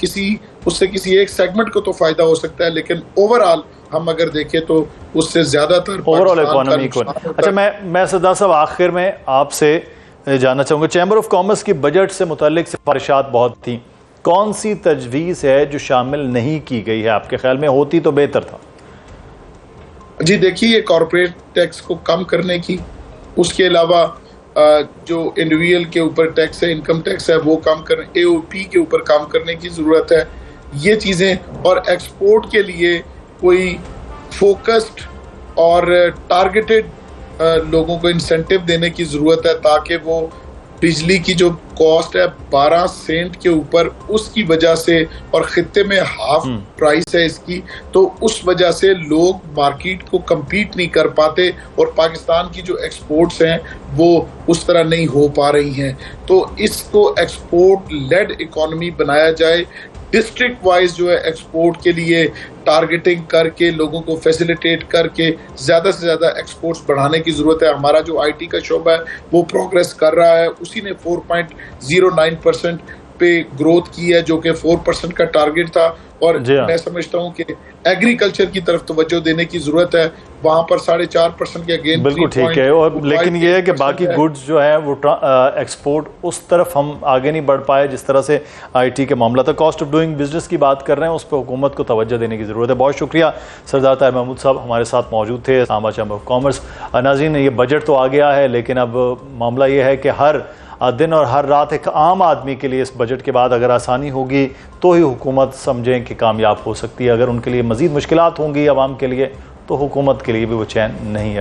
उससे किसी एक सेगमेंट को तो फायदा हो सकता है, लेकिन ओवरऑल हम अगर देखें तो उससे ज्यादातर
ओवरऑल इकोनॉमी को। अच्छा, मैं सरदार साहब आखिर में आपसे जानना चाहूंगा, चैम्बर ऑफ कॉमर्स की बजट से मुतालिक सिफारिशात बहुत थी, कौन सी तजवीज है जो शामिल नहीं की गई है? आपके ख्याल में होती तो बेहतर था।
जी देखिए, ये कॉर्पोरेट टैक्स को कम करने की, उसके अलावा जो इंडिविजुअल के ऊपर टैक्स है, इनकम टैक्स है, वो कम करने, AOP के ऊपर काम करने की ज़रूरत है, ये चीज़ें। और एक्सपोर्ट के लिए कोई फोकस्ड और टारगेटेड लोगों को इंसेंटिव देने की ज़रूरत है ताकि वो बिजली की जो कॉस्ट है 12 सेंट के ऊपर, उसकी वजह से, और खित्ते में हाफ प्राइस है इसकी, तो उस वजह से लोग मार्केट को compete नहीं कर पाते और पाकिस्तान की जो एक्सपोर्ट्स हैं वो उस तरह नहीं हो पा रही हैं। तो इसको एक्सपोर्ट लेड इकोनॉमी बनाया जाए, डिस्ट्रिक्ट वाइज जो है एक्सपोर्ट के लिए टारगेटिंग करके लोगों को फैसिलिटेट करके ज़्यादा से ज़्यादा एक्सपोर्ट्स बढ़ाने की ज़रूरत है। हमारा जो IT का शोबा है वो प्रोग्रेस कर रहा है, उसी ने 4.09% पे ग्रोथ की है जो कि 4% का टारगेट था, और मैं समझता हूँ कि एग्रीकल्चर की तरफ तवज्जो देने की जरूरत है, वहां पर 4.5% के अगेन
बिल्कुल ठीक है। और लेकिन ये है कि बाकी गुड्स जो है वो एक्सपोर्ट उस तरफ हम आगे नहीं बढ़ पाए जिस तरह से IT के मामला था। कॉस्ट ऑफ डूइंग बिजनेस की बात कर रहे हैं, उस पर हुकूमत को तवज्जो देने की ज़रूरत है। बहुत शुक्रिया, सरदार ताहिर महमूद साहब हमारे साथ मौजूद थे, इस्लामाबाद चैम्बर ऑफ कॉमर्स। नाज़रीन, ये बजट तो आ गया है, लेकिन अब मामला ये है कि हर दिन और हर रात एक आम आदमी के लिए इस बजट के बाद अगर आसानी होगी तो ही हुकूमत समझें कि कामयाब हो सकती है। अगर उनके लिए मज़ीद मुश्किलात होंगी आवाम के लिए तो हुकूमत के लिए भी वो चैन नहीं है।